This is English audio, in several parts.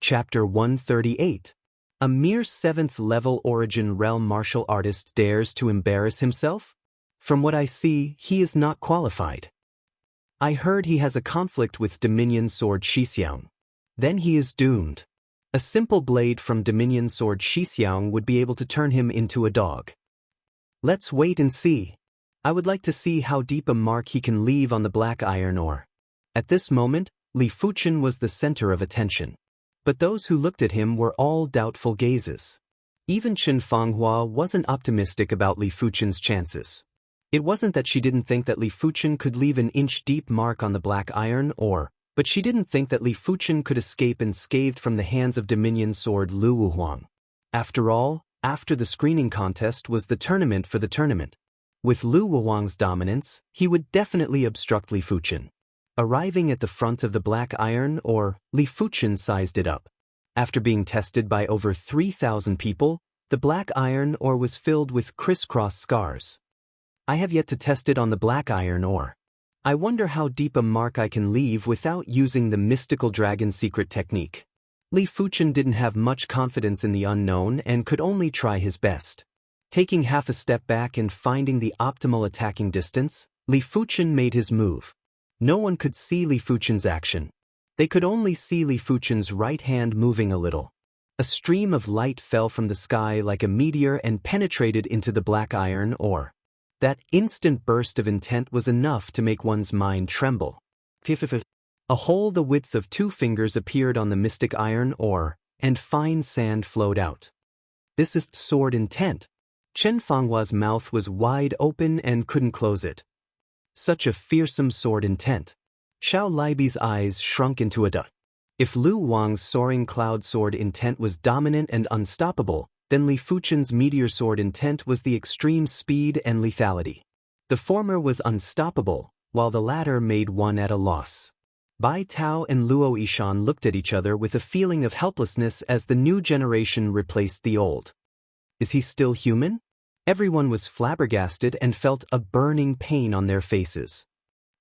Chapter 138. A mere 7th-level origin realm martial artist dares to embarrass himself? From what I see, he is not qualified. I heard he has a conflict with Dominion Sword Xixiang. Then he is doomed. A simple blade from Dominion Sword Xixiang would be able to turn him into a dog. Let's wait and see. I would like to see how deep a mark he can leave on the black iron ore. At this moment, Li Fuchen was the center of attention. But those who looked at him were all doubtful gazes. Even Chen Fanghua wasn't optimistic about Li Fuchen's chances. It wasn't that she didn't think that Li Fuchen could leave an inch-deep mark on the black iron ore, but she didn't think that Li Fuchen could escape unscathed from the hands of Dominion Sword Lu Wuhuang. After all, after the screening contest was the tournament for the tournament. With Lu Wuhuang's dominance, he would definitely obstruct Li Fuchen. Arriving at the front of the black iron ore, Li Fuchen sized it up. After being tested by over 3,000 people, the black iron ore was filled with crisscross scars. I have yet to test it on the black iron ore. I wonder how deep a mark I can leave without using the mystical dragon secret technique. Li Fuchen didn't have much confidence in the unknown and could only try his best. Taking half a step back and finding the optimal attacking distance, Li Fuchen made his move. No one could see Li Fuchen's action. They could only see Li Fuchen's right hand moving a little. A stream of light fell from the sky like a meteor and penetrated into the black iron ore. That instant burst of intent was enough to make one's mind tremble. A hole the width of 2 fingers appeared on the mystic iron ore, and fine sand flowed out. This is sword intent. Chen Fanghua's mouth was wide open and couldn't close it. Such a fearsome sword intent. Xiao Libi's eyes shrunk into a duck. If Lu Wang's soaring cloud sword intent was dominant and unstoppable, then Li Fuchen's meteor sword intent was the extreme speed and lethality. The former was unstoppable, while the latter made one at a loss. Bai Tao and Luo Yishan looked at each other with a feeling of helplessness as the new generation replaced the old. Is he still human? Everyone was flabbergasted and felt a burning pain on their faces.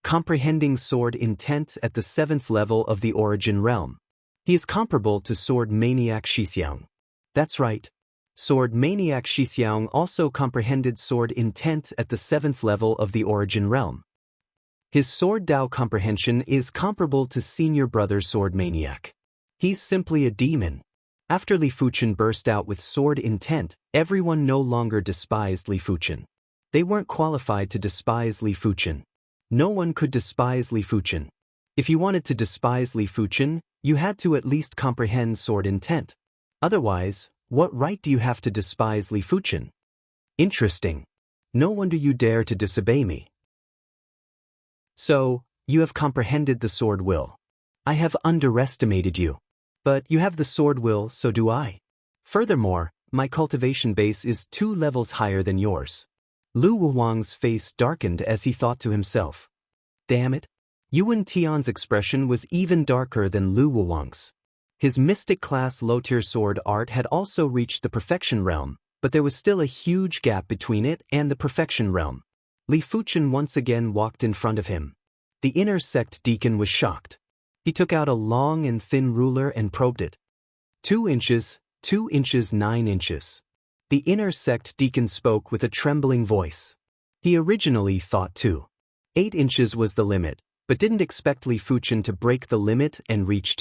Comprehending sword intent at the 7th level of the origin realm. He is comparable to Sword Maniac Xixiang. That's right. Sword Maniac Xixiang also comprehended sword intent at the 7th level of the origin realm. His sword Dao comprehension is comparable to Senior Brother Sword Maniac. He's simply a demon. After Li Fuchen burst out with sword intent, everyone no longer despised Li Fuchen. They weren't qualified to despise Li Fuchen. No one could despise Li Fuchen. If you wanted to despise Li Fuchen, you had to at least comprehend sword intent. Otherwise, what right do you have to despise Li Fuchen? Interesting. No wonder you dare to disobey me. So, you have comprehended the sword will. I have underestimated you. But you have the sword will, so do I. Furthermore, my cultivation base is 2 levels higher than yours. Lu Wuhuang's face darkened as he thought to himself. Damn it. Yuan Tian's expression was even darker than Lu Wuhuang's. His mystic class low-tier sword art had also reached the perfection realm, but there was still a huge gap between it and the perfection realm. Li Fuchen once again walked in front of him. The inner sect deacon was shocked. He took out a long and thin ruler and probed it. 2 inches, 2 inches, 9 inches. The inner sect deacon spoke with a trembling voice. He originally thought 8 inches was the limit, but didn't expect Li Fuchen to break the limit and reach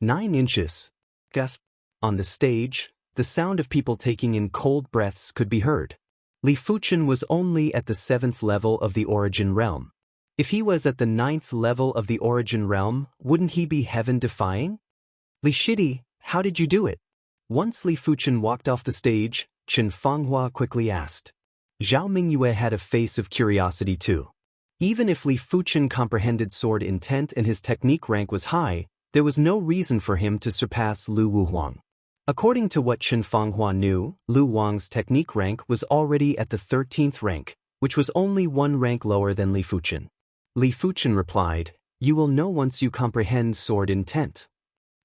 9 inches. Gasp. On the stage, the sound of people taking in cold breaths could be heard. Li Fuchen was only at the 7th level of the origin realm. If he was at the 9th level of the origin realm, wouldn't he be heaven-defying? Li Shidi, how did you do it? Once Li Fuchen walked off the stage, Chen Fanghua quickly asked. Zhao Mingyue had a face of curiosity too. Even if Li Fuchen comprehended sword intent and his technique rank was high, there was no reason for him to surpass Lu Wuhuang. According to what Chen Fanghua knew, Lu Wang's technique rank was already at the 13th rank, which was only 1 rank lower than Li Fuchen. Li Fuchen replied, "You will know once you comprehend sword intent."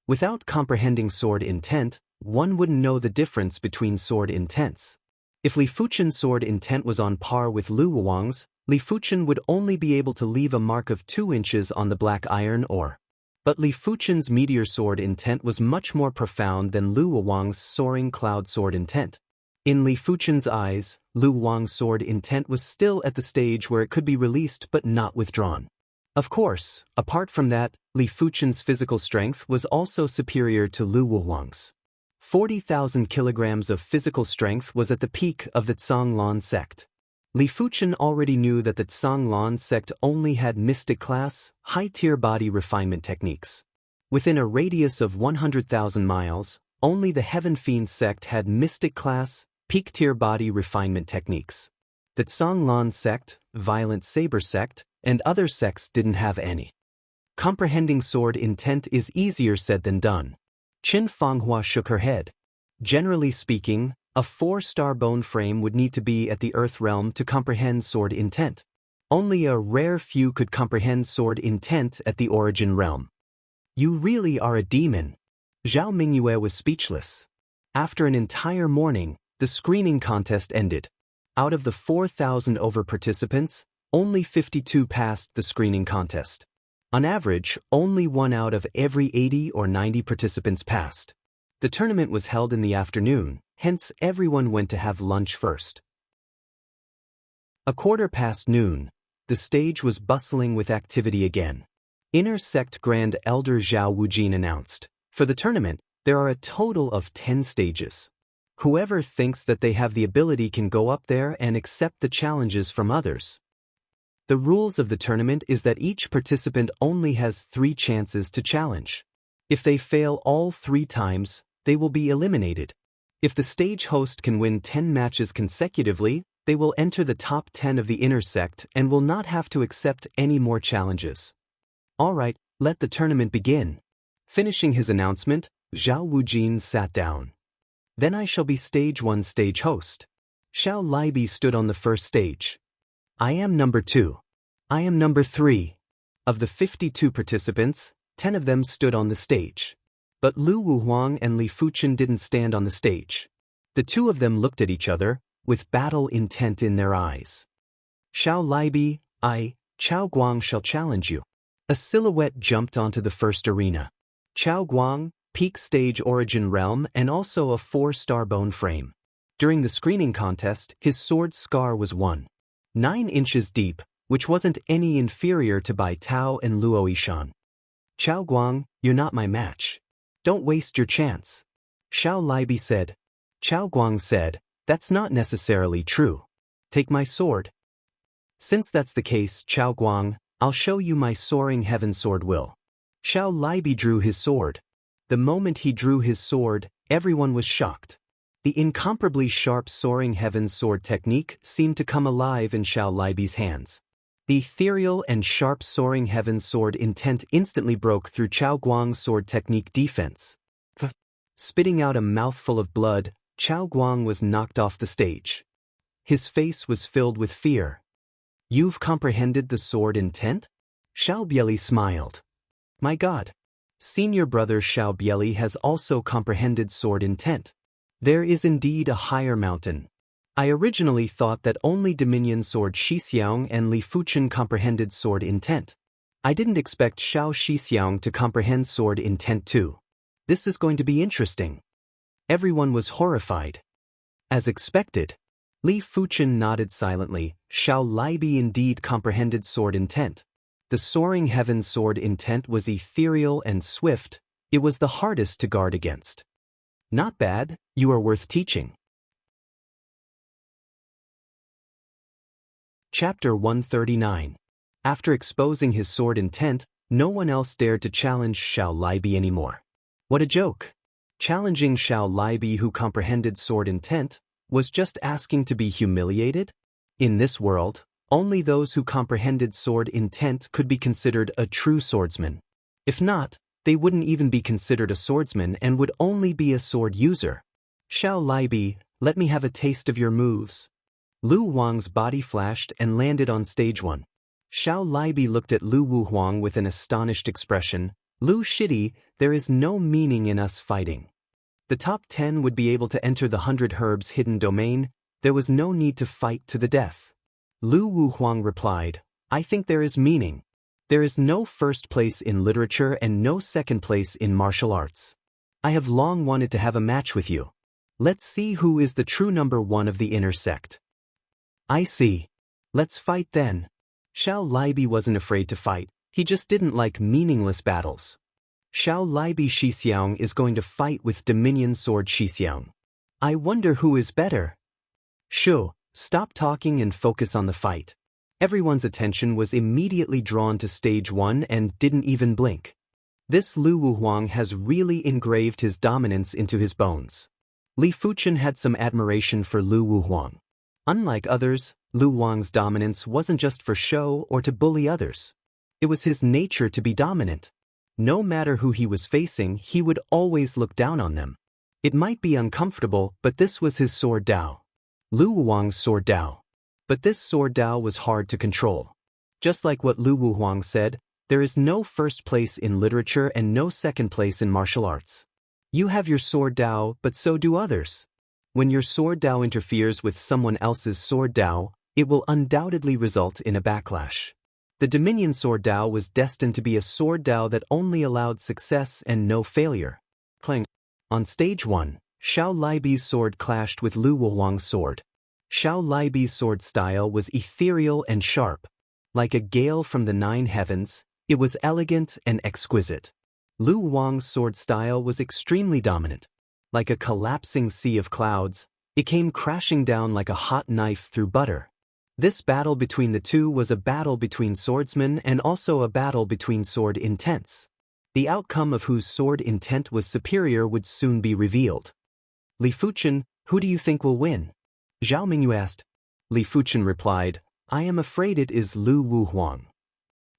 Without comprehending sword intent, one wouldn't know the difference between sword intents. If Li Fuchen's sword intent was on par with Lu Wuhuang's, Li Fuchen would only be able to leave a mark of 2 inches on the black iron ore. But Li Fuchen's meteor sword intent was much more profound than Lu Wang's soaring cloud sword intent. In Li Fuchen's eyes, Lu Wang's sword intent was still at the stage where it could be released but not withdrawn. Of course, apart from that, Li Fuchen's physical strength was also superior to Lu Wang's. 40,000 kilograms of physical strength was at the peak of the Zhanglan sect. Li Fuchen already knew that the Zhanglan sect only had mystic class, high-tier body refinement techniques. Within a radius of 100,000 miles, only the Heaven-defying sect had mystic class, peak-tier body refinement techniques. The Zhanglan sect, Violent Saber sect, and other sects didn't have any. Comprehending sword intent is easier said than done. Qin Fanghua shook her head. Generally speaking, a 4-star bone frame would need to be at the Earth realm to comprehend sword intent. Only a rare few could comprehend sword intent at the origin realm. You really are a demon. Zhao Mingyue was speechless. After an entire morning, the screening contest ended. Out of the 4,000 over participants, only 52 passed the screening contest. On average, only 1 out of every 80 or 90 participants passed. The tournament was held in the afternoon, hence everyone went to have lunch first. 1:15 noon, the stage was bustling with activity again. Inner Sect Grand Elder Zhao Wujin announced, for the tournament, there are a total of 10 stages. Whoever thinks that they have the ability can go up there and accept the challenges from others. The rules of the tournament is that each participant only has 3 chances to challenge. If they fail all 3 times, they will be eliminated. If the stage host can win 10 matches consecutively, they will enter the top 10 of the inner sect and will not have to accept any more challenges. Alright, let the tournament begin. Finishing his announcement, Zhao Wujin sat down. Then I shall be stage 1 stage host. Xiao Libi stood on the first stage. I am number 2. I am number 3. Of the 52 participants, 10 of them stood on the stage. But Lu Wuhuang and Li Fuchen didn't stand on the stage. The two of them looked at each other, with battle intent in their eyes. Xiao Libi, I, Chao Guang shall challenge you. A silhouette jumped onto the first arena. Chao Guang, peak stage origin realm and also a 4-star bone frame. During the screening contest, his sword scar was 1.9 inches deep, which wasn't any inferior to Bai Tao and Luo Yishan. Chao Guang, you're not my match. Don't waste your chance. Xiao Libi said. Chao Guang said, that's not necessarily true. Take my sword. Since that's the case, Chao Guang, I'll show you my soaring heaven sword will. Xiao Libi drew his sword. The moment he drew his sword, everyone was shocked. The incomparably sharp soaring heaven sword technique seemed to come alive in Xiao Libi's hands. The ethereal and sharp soaring heaven sword intent instantly broke through Chao Guang's sword technique defense. Spitting out a mouthful of blood, Chao Guang was knocked off the stage. His face was filled with fear. You've comprehended the sword intent? Xiao Bieli smiled. My God. Senior brother Xiao Bieli has also comprehended sword intent. There is indeed a higher mountain. I originally thought that only Dominion Sword Shixiang and Li Fuchen comprehended sword intent. I didn't expect Xiao Shixiang to comprehend sword intent too. This is going to be interesting. Everyone was horrified. As expected, Li Fuchen nodded silently. Xiao Libi indeed comprehended sword intent. The soaring heaven sword intent was ethereal and swift. It was the hardest to guard against. Not bad, you are worth teaching. Chapter 139. After exposing his sword intent, no one else dared to challenge Xiao Libi anymore. What a joke! Challenging Xiao Libi, who comprehended sword intent, was just asking to be humiliated? In this world, only those who comprehended sword intent could be considered a true swordsman. If not, they wouldn't even be considered a swordsman and would only be a sword user. Xiao Libi, let me have a taste of your moves. Lu Wang's body flashed and landed on stage 1. Xiao Libi looked at Lu Wuhuang with an astonished expression. Lu Shidi, there is no meaning in us fighting. The top 10 would be able to enter the 100 Herbs hidden domain. There was no need to fight to the death. Lu Wuhuang replied, I think there is meaning. There is no first place in literature and no second place in martial arts. I have long wanted to have a match with you. Let's see who is the true number one of the inner sect. I see. Let's fight then. Xiao Libi wasn't afraid to fight, he just didn't like meaningless battles. Xiao Libi Xixiang is going to fight with Dominion Sword Xixiang. I wonder who is better. Shu, stop talking and focus on the fight. Everyone's attention was immediately drawn to stage 1 and didn't even blink. This Lu Wuhuang has really engraved his dominance into his bones. Li Fuchen had some admiration for Lu Wuhuang. Unlike others, Lu Wang's dominance wasn't just for show or to bully others. It was his nature to be dominant. No matter who he was facing, he would always look down on them. It might be uncomfortable, but this was his sword Dao. Lu Wuhuang's sword Dao. But this sword Dao was hard to control. Just like what Lu Wuhuang said, there is no first place in literature and no second place in martial arts. You have your sword Dao, but so do others. When your sword Dao interferes with someone else's sword Dao, it will undoubtedly result in a backlash. The Dominion sword Dao was destined to be a sword Dao that only allowed success and no failure. Clang. On stage 1, Xiao Libi's sword clashed with Lu Wuhuang's sword. Xiao Libi's sword style was ethereal and sharp. Like a gale from the 9 heavens, it was elegant and exquisite. Lu Wuhuang's sword style was extremely dominant. Like a collapsing sea of clouds, it came crashing down like a hot knife through butter. This battle between the two was a battle between swordsmen and also a battle between sword intents. The outcome of whose sword intent was superior would soon be revealed. Li Fuchen, who do you think will win? Zhao Mingyu asked. Li Fuchen replied, I am afraid it is Lu Wuhuang.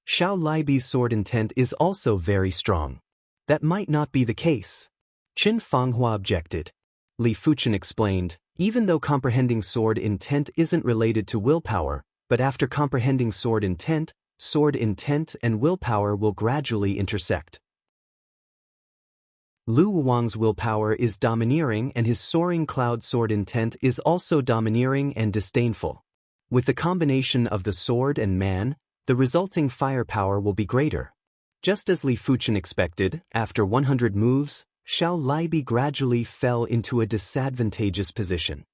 Xiao Libi's sword intent is also very strong. That might not be the case. Qin Fanghua objected. Li Fuchen explained, even though comprehending sword intent isn't related to willpower, but after comprehending sword intent and willpower will gradually intersect. Lu Wuhuang's willpower is domineering and his soaring cloud sword intent is also domineering and disdainful. With the combination of the sword and man, the resulting firepower will be greater. Just as Li Fuchen expected, after 100 moves, Xiao Libi gradually fell into a disadvantageous position.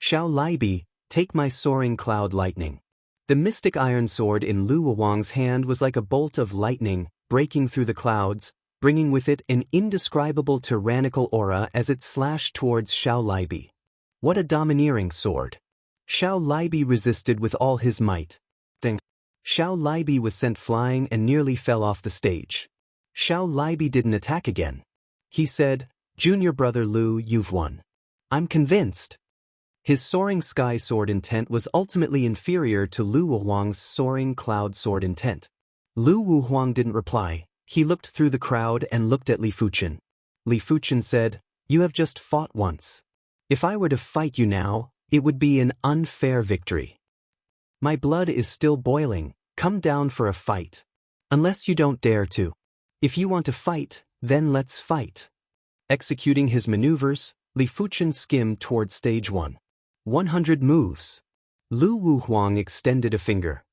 Xiao Libi, take my soaring cloud lightning. The mystic iron sword in Lu Wuhuang's hand was like a bolt of lightning, breaking through the clouds, bringing with it an indescribable tyrannical aura as it slashed towards Xiao Libi. What a domineering sword! Xiao Libi resisted with all his might. Then, Xiao Libi was sent flying and nearly fell off the stage. Xiao Libi didn't attack again. He said, Junior brother Lu, you've won. I'm convinced. His soaring sky sword intent was ultimately inferior to Lu Wuhuang's soaring cloud sword intent. Lu Wuhuang didn't reply. He looked through the crowd and looked at Li Fuchen. Li Fuchen said, You have just fought once. If I were to fight you now, it would be an unfair victory. My blood is still boiling, come down for a fight. Unless you don't dare to. If you want to fight, then let's fight. Executing his maneuvers, Li Fuchen skimmed toward stage 1. 100 moves. Lu Wuhuang extended a finger.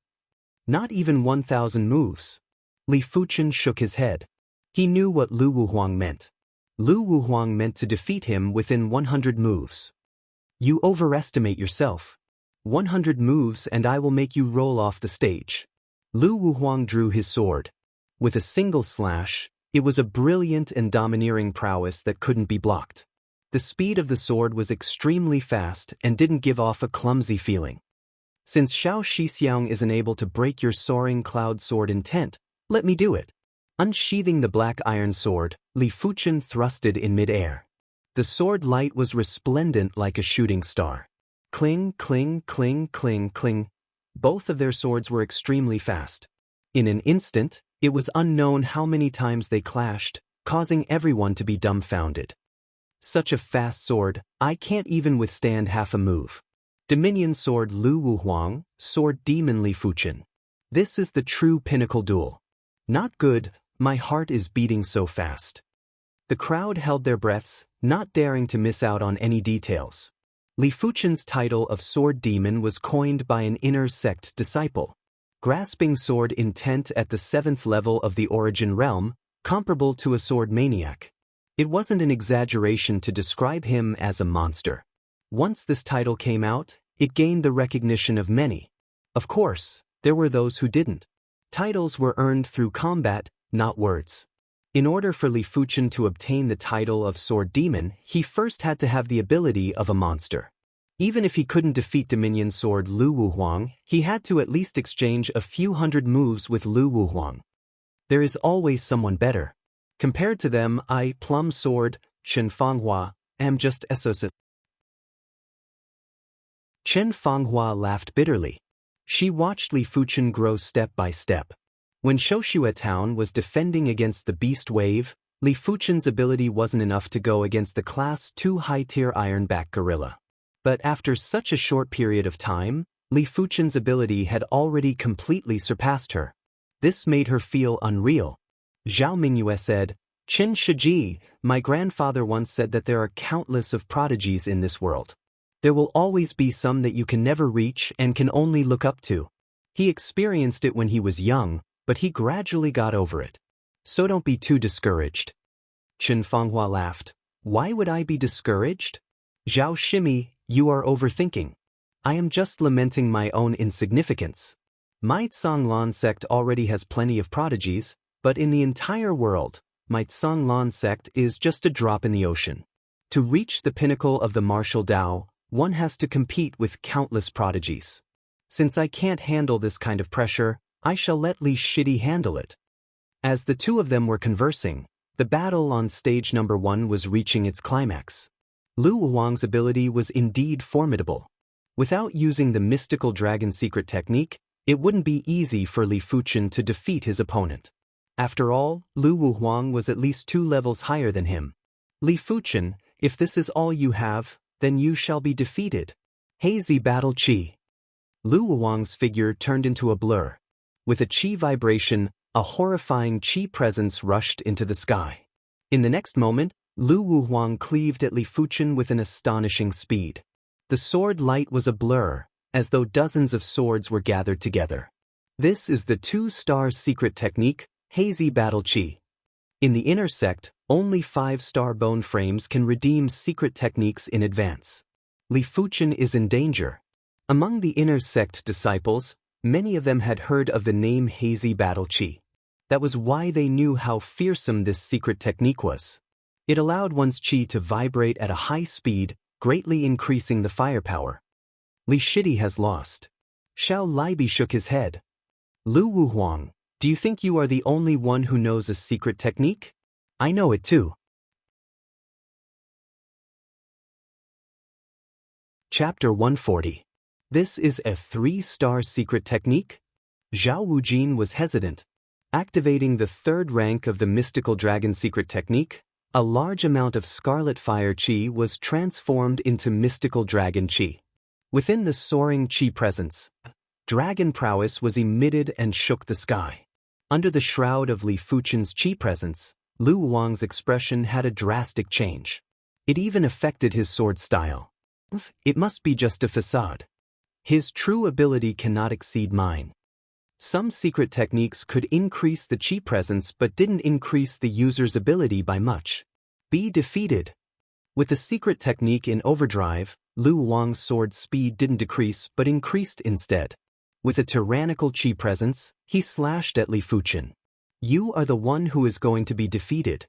Not even 1,000 moves. Li Fuchen shook his head. He knew what Lu Wuhuang meant. Lu Wuhuang meant to defeat him within 100 moves. You overestimate yourself. 100 moves and I will make you roll off the stage. Lu Wuhuang drew his sword. With a single slash, it was a brilliant and domineering prowess that couldn't be blocked. The speed of the sword was extremely fast and didn't give off a clumsy feeling. Since Xiao Xixiang isn't able to break your soaring cloud sword intent, let me do it. Unsheathing the black iron sword, Li Fuchen thrusted in mid-air. The sword light was resplendent like a shooting star. Cling, cling, cling, cling, cling. Both of their swords were extremely fast. In an instant, it was unknown how many times they clashed, causing everyone to be dumbfounded. Such a fast sword, I can't even withstand half a move. Dominion sword Lu Wuhuang, sword demon Li Fuchen. This is the true pinnacle duel. Not good, my heart is beating so fast. The crowd held their breaths, not daring to miss out on any details. Li Fuchen's title of sword demon was coined by an inner sect disciple. grasping sword intent at the 7th level of the origin realm, comparable to a sword maniac. It wasn't an exaggeration to describe him as a monster. Once this title came out, it gained the recognition of many. Of course, there were those who didn't. Titles were earned through combat, not words. In order for Li Fuchen to obtain the title of Sword Demon, he first had to have the ability of a monster. Even if he couldn't defeat Dominion Sword Lu Wuhuang, he had to at least exchange a few hundred moves with Lu Wuhuang. There is always someone better. Compared to them, I, Plum Sword, Chen Fanghua, am just SOS. Chen Fanghua laughed bitterly. She watched Li Fuchen grow step by step. When Shoshua Town was defending against the Beast Wave, Li Fuchen's ability wasn't enough to go against the Class 2 high-tier Ironback Gorilla. But after such a short period of time, Li Fuchen's ability had already completely surpassed her. This made her feel unreal. Zhao Mingyue said, "Qin Shiji, my grandfather once said that there are countless of prodigies in this world. There will always be some that you can never reach and can only look up to. He experienced it when he was young, but he gradually got over it. So don't be too discouraged." Chen Fanghua laughed. "Why would I be discouraged? Zhao Shimi, you are overthinking. I am just lamenting my own insignificance. My Tsanglan sect already has plenty of prodigies, but in the entire world, my Tsanglan sect is just a drop in the ocean. To reach the pinnacle of the martial Dao, one has to compete with countless prodigies. Since I can't handle this kind of pressure, I shall let Li Shidi handle it." As the two of them were conversing, the battle on stage number 1 was reaching its climax. Lu Wuhuang's ability was indeed formidable. Without using the mystical dragon secret technique, it wouldn't be easy for Li Fuchen to defeat his opponent. After all, Lu Wuhuang was at least 2 levels higher than him. "Li Fuchen, if this is all you have, then you shall be defeated." Hazy battle chi. Lu Wuhuang's figure turned into a blur. With a chi vibration, a horrifying chi presence rushed into the sky. In the next moment, Lu Wuhuang cleaved at Li Fuchen with an astonishing speed. The sword light was a blur, as though dozens of swords were gathered together. This is the 2-star secret technique, Hazy Battle Chi. In the inner sect, only 5-star bone frames can redeem secret techniques in advance. Li Fuchen is in danger. Among the inner sect disciples, many of them had heard of the name Hazy Battle Chi. That was why they knew how fearsome this secret technique was. It allowed one's chi to vibrate at a high speed, greatly increasing the firepower. Li Shidi has lost. Xiao Libi shook his head. "Lu Wuhuang, do you think you are the only one who knows a secret technique? I know it too." Chapter 140. This is a 3-star secret technique? Zhao Wujin was hesitant. Activating the 3rd rank of the mystical dragon secret technique, a large amount of scarlet fire chi was transformed into mystical dragon chi. Within the soaring chi presence, dragon prowess was emitted and shook the sky. Under the shroud of Li Fuchen's chi presence, Lu Wuhuang's expression had a drastic change. It even affected his sword style. It must be just a facade. His true ability cannot exceed mine. Some secret techniques could increase the chi presence but didn't increase the user's ability by much. Be defeated. With the secret technique in overdrive, Lu Wuhuang's sword speed didn't decrease but increased instead. With a tyrannical chi presence, he slashed at Li Fuchen. "You are the one who is going to be defeated."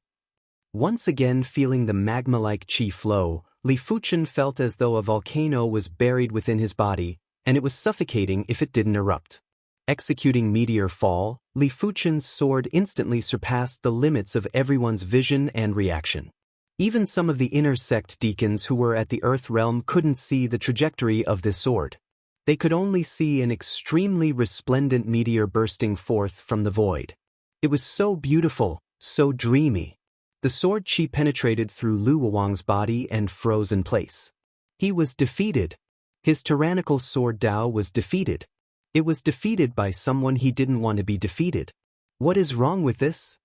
Once again feeling the magma-like chi flow, Li Fuchen felt as though a volcano was buried within his body, and it was suffocating if it didn't erupt. Executing Meteor Fall, Li Fuchen's sword instantly surpassed the limits of everyone's vision and reaction. Even some of the inner sect deacons who were at the Earth realm couldn't see the trajectory of this sword. They could only see an extremely resplendent meteor bursting forth from the void. It was so beautiful, so dreamy. The sword chi penetrated through Lu Wuhuang's body and froze in place. He was defeated. His tyrannical sword Dao was defeated. It was defeated by someone he didn't want to be defeated. What is wrong with this?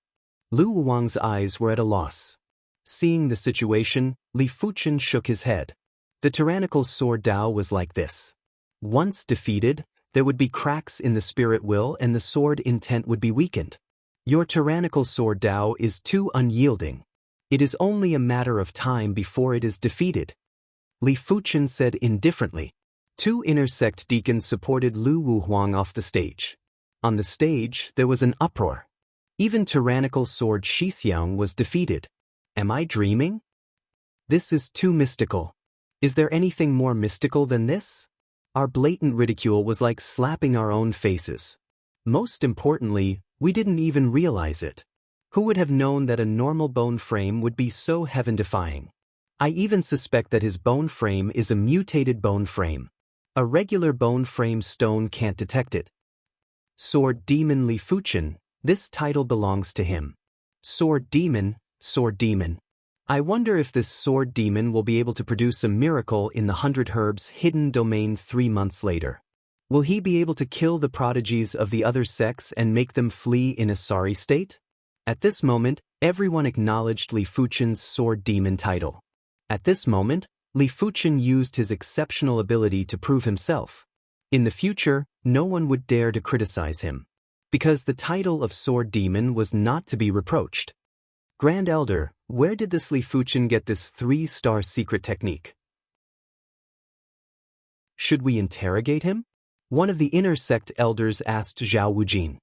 Lu Wuhuang's eyes were at a loss. Seeing the situation, Li Fuchen shook his head. The tyrannical sword Dao was like this. Once defeated, There would be cracks in the spirit will and the sword intent would be weakened. Your tyrannical sword Dao is too unyielding. It is only a matter of time before it is defeated. Li Fuchen said indifferently. 2 inner sect deacons supported Lu Wuhuang off the stage. On the stage, there was an uproar. Even tyrannical sword Xixiang was defeated. Am I dreaming? This is too mystical. Is there anything more mystical than this? Our blatant ridicule was like slapping our own faces. Most importantly, we didn't even realize it. Who would have known that a normal bone frame would be so heaven-defying? I even suspect that his bone frame is a mutated bone frame. A regular bone frame stone can't detect it. Sword Demon Li Fuchen, this title belongs to him. Sword Demon, Sword Demon. I wonder if this Sword Demon will be able to produce a miracle in the 100 Herbs hidden domain 3 months later. Will he be able to kill the prodigies of the other sects and make them flee in a sorry state? At this moment, everyone acknowledged Li Fuchen's Sword Demon title. At this moment, Li Fuchen used his exceptional ability to prove himself. In the future, no one would dare to criticize him, because the title of Sword Demon was not to be reproached. Grand Elder, where did this Li Fuchen get this 3-star secret technique? Should we interrogate him? One of the inner sect elders asked Zhao Wujin.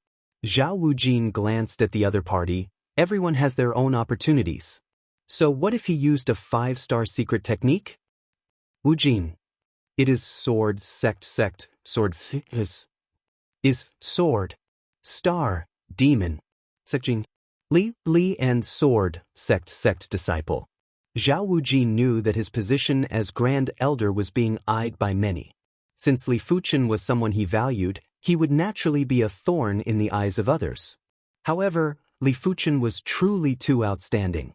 Zhao Wujin glanced at the other party. Everyone has their own opportunities. So what if he used a 5-star secret technique? Wujin. It is sword, sect, sword, is sword, star, demon, secting, Li and sword, sect disciple. Zhao Wujin knew that his position as Grand Elder was being eyed by many. Since Li Fuchen was someone he valued, he would naturally be a thorn in the eyes of others. However, Li Fuchen was truly too outstanding.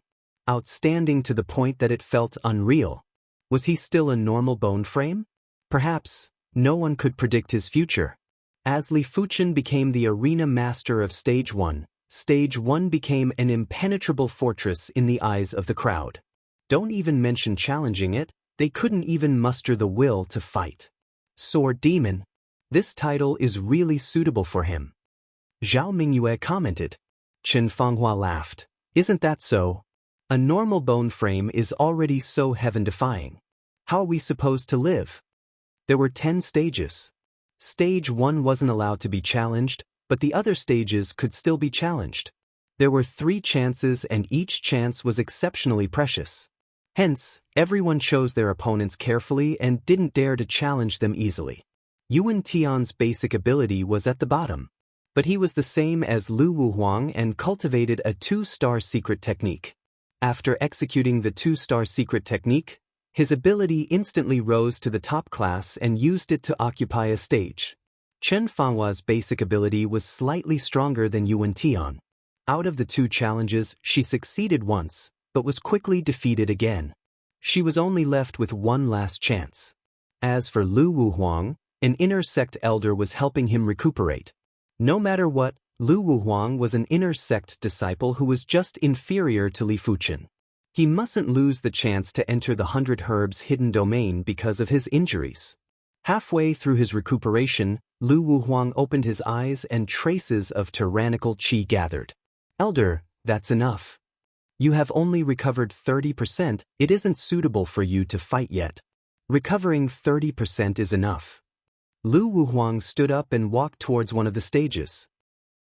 Outstanding to the point that it felt unreal. Was he still a normal bone frame? Perhaps. No one could predict his future. As Li Fuchen became the arena master of Stage 1, Stage 1 became an impenetrable fortress in the eyes of the crowd. Don't even mention challenging it, they couldn't even muster the will to fight. Sword Demon. This title is really suitable for him. Zhao Mingyue commented. Chen Fanghua laughed. Isn't that so? A normal bone frame is already so heaven-defying. How are we supposed to live? There were 10 stages. Stage 1 wasn't allowed to be challenged, but the other stages could still be challenged. There were 3 chances and each chance was exceptionally precious. Hence, everyone chose their opponents carefully and didn't dare to challenge them easily. Yuan Tian's basic ability was at the bottom, but he was the same as Lu Wuhuang and cultivated a 2-star secret technique. After executing the 2-star secret technique, his ability instantly rose to the top class and used it to occupy a stage. Chen Fanghua's basic ability was slightly stronger than Yuan Tian. Out of the 2 challenges, she succeeded once, but was quickly defeated again. She was only left with one last chance. As for Lu Wuhuang, an inner sect elder was helping him recuperate. No matter what, Lu Wuhuang was an inner sect disciple who was just inferior to Li Fuchen. He mustn't lose the chance to enter the 100 Herbs hidden domain because of his injuries. Halfway through his recuperation, Lu Wuhuang opened his eyes and traces of tyrannical qi gathered. Elder, that's enough. You have only recovered 30%, it isn't suitable for you to fight yet. Recovering 30% is enough. Lu Wuhuang stood up and walked towards one of the stages.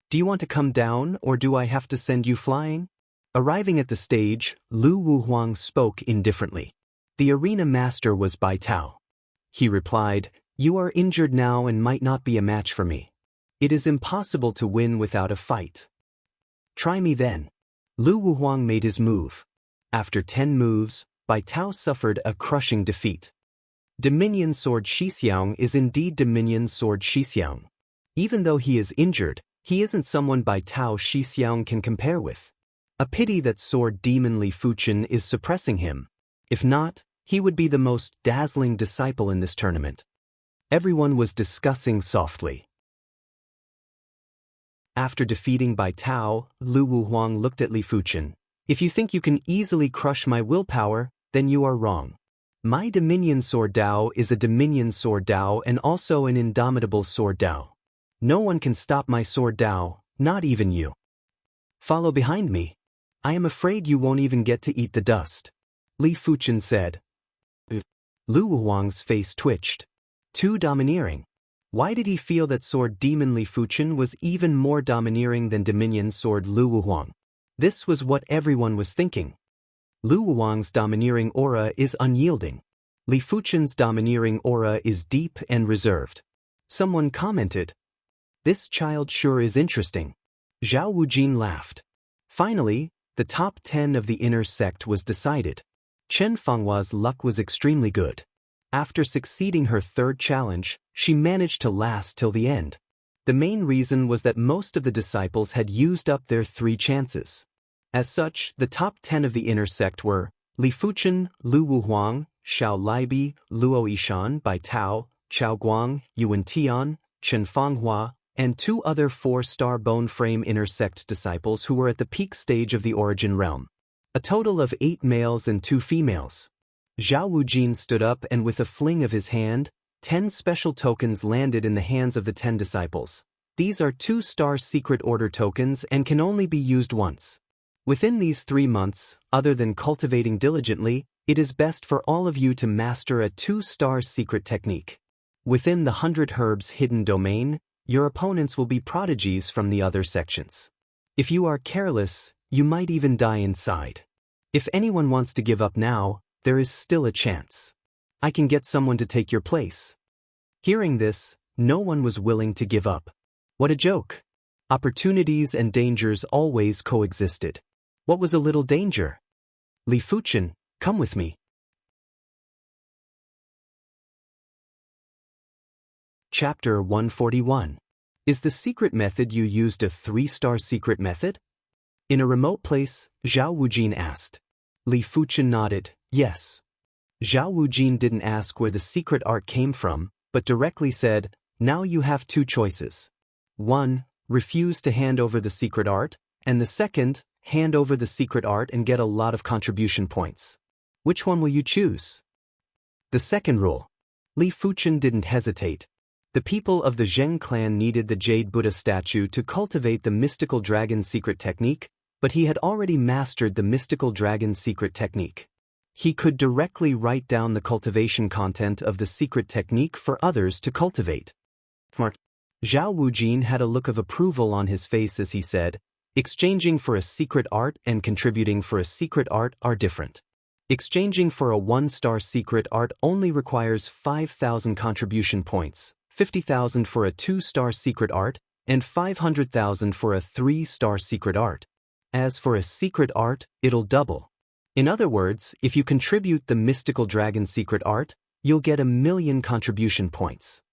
Do you want to come down, or do I have to send you flying? Arriving at the stage, Lu Wuhuang spoke indifferently. The arena master was Bai Tao. He replied, You are injured now and might not be a match for me. It is impossible to win without a fight. Try me then. Lu Wuhuang made his move. After 10 moves, Bai Tao suffered a crushing defeat. Dominion Sword Xixiang is indeed Dominion Sword Xixiang. Even though he is injured, he isn't someone Bai Tao Xixiang can compare with. A pity that Sword Demon Li Fuchen is suppressing him. If not, he would be the most dazzling disciple in this tournament. Everyone was discussing softly. After defeating Bai Tao, Lu Wuhuang looked at Li Fuchen. If you think you can easily crush my willpower, then you are wrong. My Dominion Sword Dao is a Dominion Sword Dao and also an indomitable Sword Dao. No one can stop my Sword Dao, not even you. Follow behind me. I am afraid you won't even get to eat the dust. Li Fuchen said. Lu Wuhuang's face twitched. Too domineering. Why did he feel that Sword Demon Li Fuchen was even more domineering than Dominion Sword Lu Wuhuang? This was what everyone was thinking. Lu Wuhuang's domineering aura is unyielding. Li Fuchen's domineering aura is deep and reserved. Someone commented. This child sure is interesting. Zhao Wujin laughed. Finally, the top 10 of the inner sect was decided. Chen Fenghua's luck was extremely good. After succeeding her third challenge, she managed to last till the end. The main reason was that most of the disciples had used up their 3 chances. As such, the top 10 of the inner sect were Li Fuchen, Lu Wuhuang, Xiao Libi, Luo Yishan, Bai Tao, Chao Guang, Yuan Tian, Chen Fenghua, and 2 other 4-star bone frame inner sect disciples who were at the peak stage of the origin realm. A total of 8 males and 2 females. Zhao Wujin stood up and with a fling of his hand, 10 special tokens landed in the hands of the 10 disciples. These are 2-star secret order tokens and can only be used once. Within these 3 months, other than cultivating diligently, it is best for all of you to master a 2-star secret technique. Within the 100 herbs hidden domain, your opponents will be prodigies from the other sections. If you are careless, you might even die inside. If anyone wants to give up now, there is still a chance. I can get someone to take your place. Hearing this, no one was willing to give up. What a joke! Opportunities and dangers always coexisted. What was a little danger? Li Fuchen, come with me. Chapter 141. Is the secret method you used a 3-star secret method? In a remote place, Zhao Wujin asked. Li Fuchen nodded, yes. Zhao Wujin didn't ask where the secret art came from, but directly said, now you have 2 choices. 1. Refuse to hand over the secret art, and the second, hand over the secret art and get a lot of contribution points. Which one will you choose? The second rule. Li Fuchen didn't hesitate. The people of the Zheng clan needed the Jade Buddha statue to cultivate the mystical dragon secret technique, but he had already mastered the mystical dragon secret technique. He could directly write down the cultivation content of the secret technique for others to cultivate. Smart. Zhao Wujin had a look of approval on his face as he said, exchanging for a secret art and contributing for a secret art are different. Exchanging for a 1-star secret art only requires 5,000 contribution points, 50,000 for a 2-star secret art, and 500,000 for a 3-star secret art. As for a secret art, it'll double. In other words, if you contribute the mystical dragon secret art, you'll get 1,000,000 contribution points.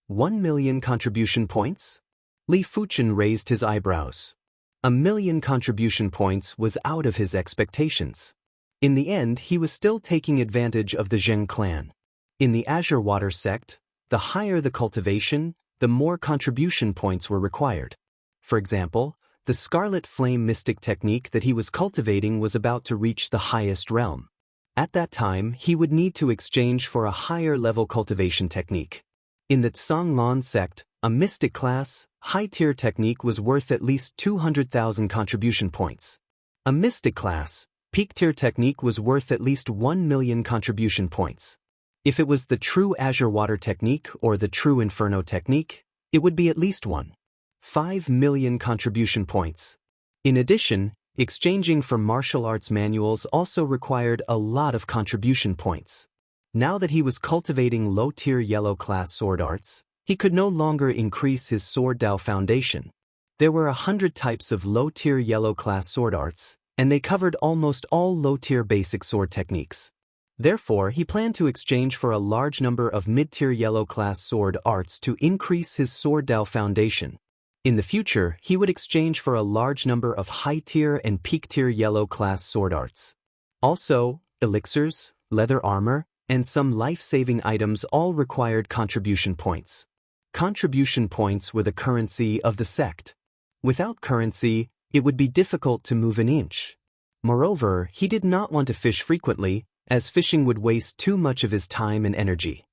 1,000,000 contribution points? Li Fuchen raised his eyebrows. 1,000,000 contribution points was out of his expectations. In the end, he was still taking advantage of the Zheng clan. In the Azure Water sect, the higher the cultivation, the more contribution points were required. For example, the Scarlet Flame Mystic technique that he was cultivating was about to reach the highest realm. At that time, he would need to exchange for a higher level cultivation technique. In the Tsanglan sect, a mystic class, high-tier technique was worth at least 200,000 contribution points. A mystic class, peak-tier technique was worth at least 1,000,000 contribution points. If it was the true Azure Water technique or the true Inferno technique, it would be at least 1.5 million contribution points. In addition, exchanging for martial arts manuals also required a lot of contribution points. Now that he was cultivating low-tier yellow class sword arts, he could no longer increase his Sword Dao foundation. There were 100 types of low-tier yellow class sword arts, and they covered almost all low-tier basic sword techniques. Therefore, he planned to exchange for a large number of mid-tier yellow class sword arts to increase his Sword Dao foundation. In the future, he would exchange for a large number of high-tier and peak-tier yellow class sword arts. Also, elixirs, leather armor, and some life-saving items all required contribution points. Contribution points were the currency of the sect. Without currency, it would be difficult to move an inch. Moreover, he did not want to fish frequently, as fishing would waste too much of his time and energy.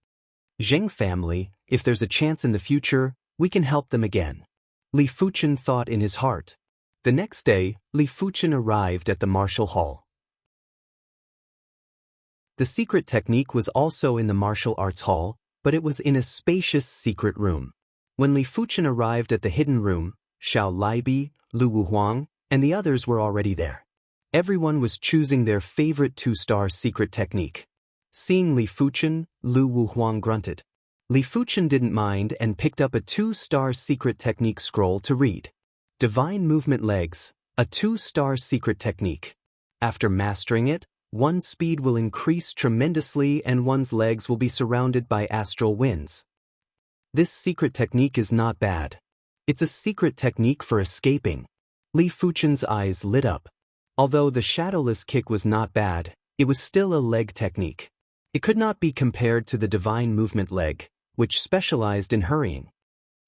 Zheng family, if there's a chance in the future, we can help them again. Li Fuchen thought in his heart. The next day, Li Fuchen arrived at the martial hall. The secret technique was also in the martial arts hall, but it was in a spacious secret room. When Li Fuchen arrived at the hidden room, Xiao Libi, Lu Wuhuang, and the others were already there. Everyone was choosing their favorite 2-star secret technique. Seeing Li Fuchen, Lu Wuhuang grunted. Li Fuchen didn't mind and picked up a 2-star secret technique scroll to read. Divine Movement Legs, a 2-star secret technique. After mastering it, one's speed will increase tremendously and one's legs will be surrounded by astral winds. This secret technique is not bad. It's a secret technique for escaping. Li Fuchen's eyes lit up. Although the shadowless kick was not bad, it was still a leg technique. It could not be compared to the Divine Movement Leg, which specialized in hurrying.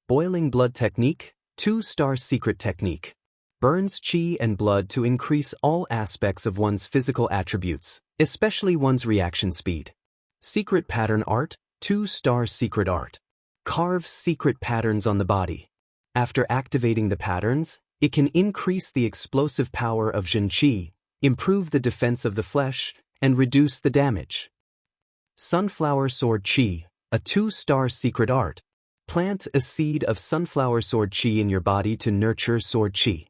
Boiling Blood Technique, 2-star secret technique. Burns chi and blood to increase all aspects of one's physical attributes, especially one's reaction speed. Secret Pattern Art, 2-star secret art. Carve secret patterns on the body. After activating the patterns, it can increase the explosive power of Zhen Qi, improve the defense of the flesh, and reduce the damage. Sunflower Sword Qi, a 2-star secret art. Plant a seed of sunflower sword qi in your body to nurture sword qi.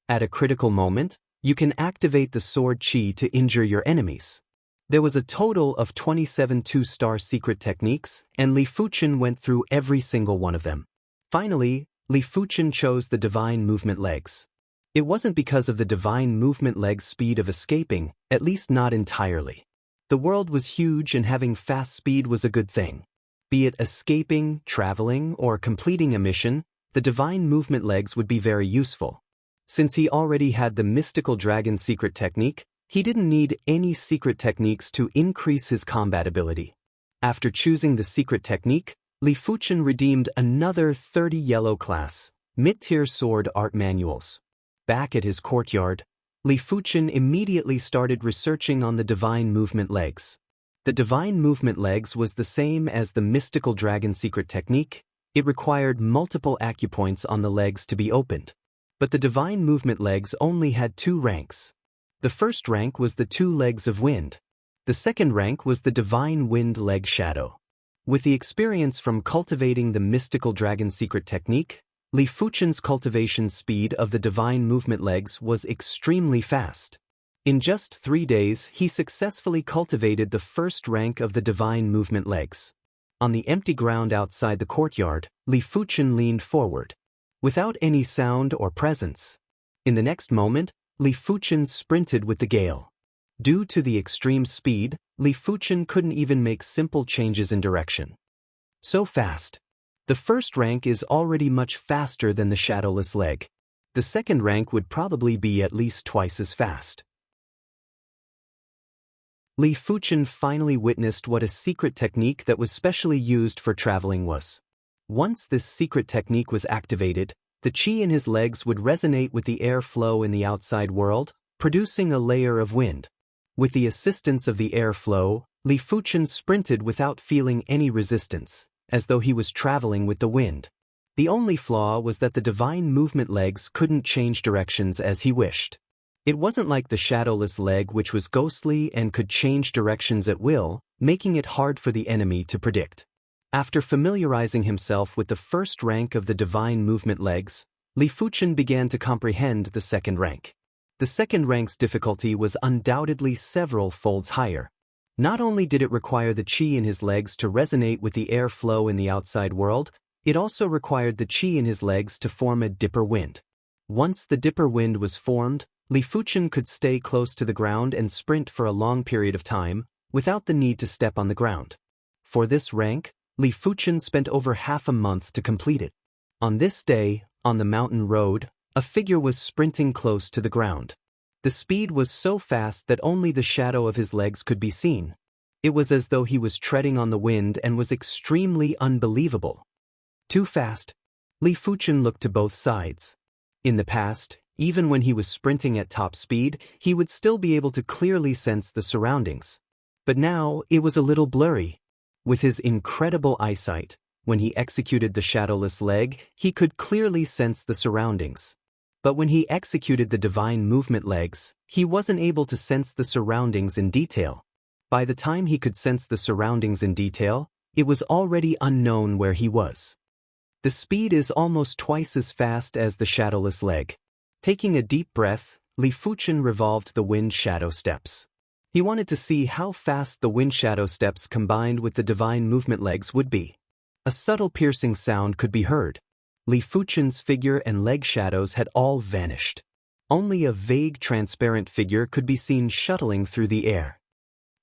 At a critical moment, you can activate the sword qi to injure your enemies. There was a total of 27 2-star secret techniques, and Li Fuchen went through every single one of them. Finally, Li Fuchen chose the Divine Movement Legs. It wasn't because of the Divine Movement Legs' speed of escaping, at least not entirely. The world was huge and having fast speed was a good thing. Be it escaping, traveling, or completing a mission, the Divine Movement Legs would be very useful. Since he already had the Mystical Dragon secret technique, he didn't need any secret techniques to increase his combat ability. After choosing the secret technique, Li Fuchen redeemed another 30 yellow class, mid-tier sword art manuals. Back at his courtyard, Li Fuchen immediately started researching on the Divine Movement Legs. The Divine Movement Legs was the same as the Mystical Dragon secret technique. It required multiple acupoints on the legs to be opened. But the Divine Movement Legs only had 2 ranks. The first rank was the 2 legs of wind. The second rank was the Divine Wind Leg Shadow. With the experience from cultivating the Mystical Dragon secret technique, Li Fuchen's cultivation speed of the Divine Movement Legs was extremely fast. In just 3 days, he successfully cultivated the first rank of the Divine Movement Legs. On the empty ground outside the courtyard, Li Fuchen leaned forward. Without any sound or presence. In the next moment, Li Fuchen sprinted with the gale. Due to the extreme speed, Li Fuchen couldn't even make simple changes in direction. So fast. The first rank is already much faster than the shadowless leg. The second rank would probably be at least twice as fast. Li Fuchen finally witnessed what a secret technique that was specially used for traveling was. Once this secret technique was activated, the qi in his legs would resonate with the air flow in the outside world, producing a layer of wind. With the assistance of the air flow, Li Fuchen sprinted without feeling any resistance, as though he was traveling with the wind. The only flaw was that the Divine Movement Legs couldn't change directions as he wished. It wasn't like the shadowless leg, which was ghostly and could change directions at will, making it hard for the enemy to predict. After familiarizing himself with the first rank of the Divine Movement Legs, Li Fuchen began to comprehend the second rank. The second rank's difficulty was undoubtedly several folds higher. Not only did it require the qi in his legs to resonate with the air flow in the outside world, it also required the qi in his legs to form a dipper wind. Once the dipper wind was formed, Li Fuchen could stay close to the ground and sprint for a long period of time, without the need to step on the ground. For this rank, Li Fuchen spent over half a month to complete it. On this day, on the mountain road, a figure was sprinting close to the ground. The speed was so fast that only the shadow of his legs could be seen. It was as though he was treading on the wind and was extremely unbelievable. Too fast. Li Fuchen looked to both sides. In the past, even when he was sprinting at top speed, he would still be able to clearly sense the surroundings. But now, it was a little blurry. With his incredible eyesight, when he executed the shadowless leg, he could clearly sense the surroundings. But when he executed the divine movement legs, he wasn't able to sense the surroundings in detail. By the time he could sense the surroundings in detail, it was already unknown where he was. The speed is almost twice as fast as the shadowless leg. Taking a deep breath, Li Fuchen revolved the wind shadow steps. He wanted to see how fast the wind shadow steps combined with the divine movement legs would be. A subtle piercing sound could be heard. Li Fuchen's figure and leg shadows had all vanished. Only a vague transparent figure could be seen shuttling through the air.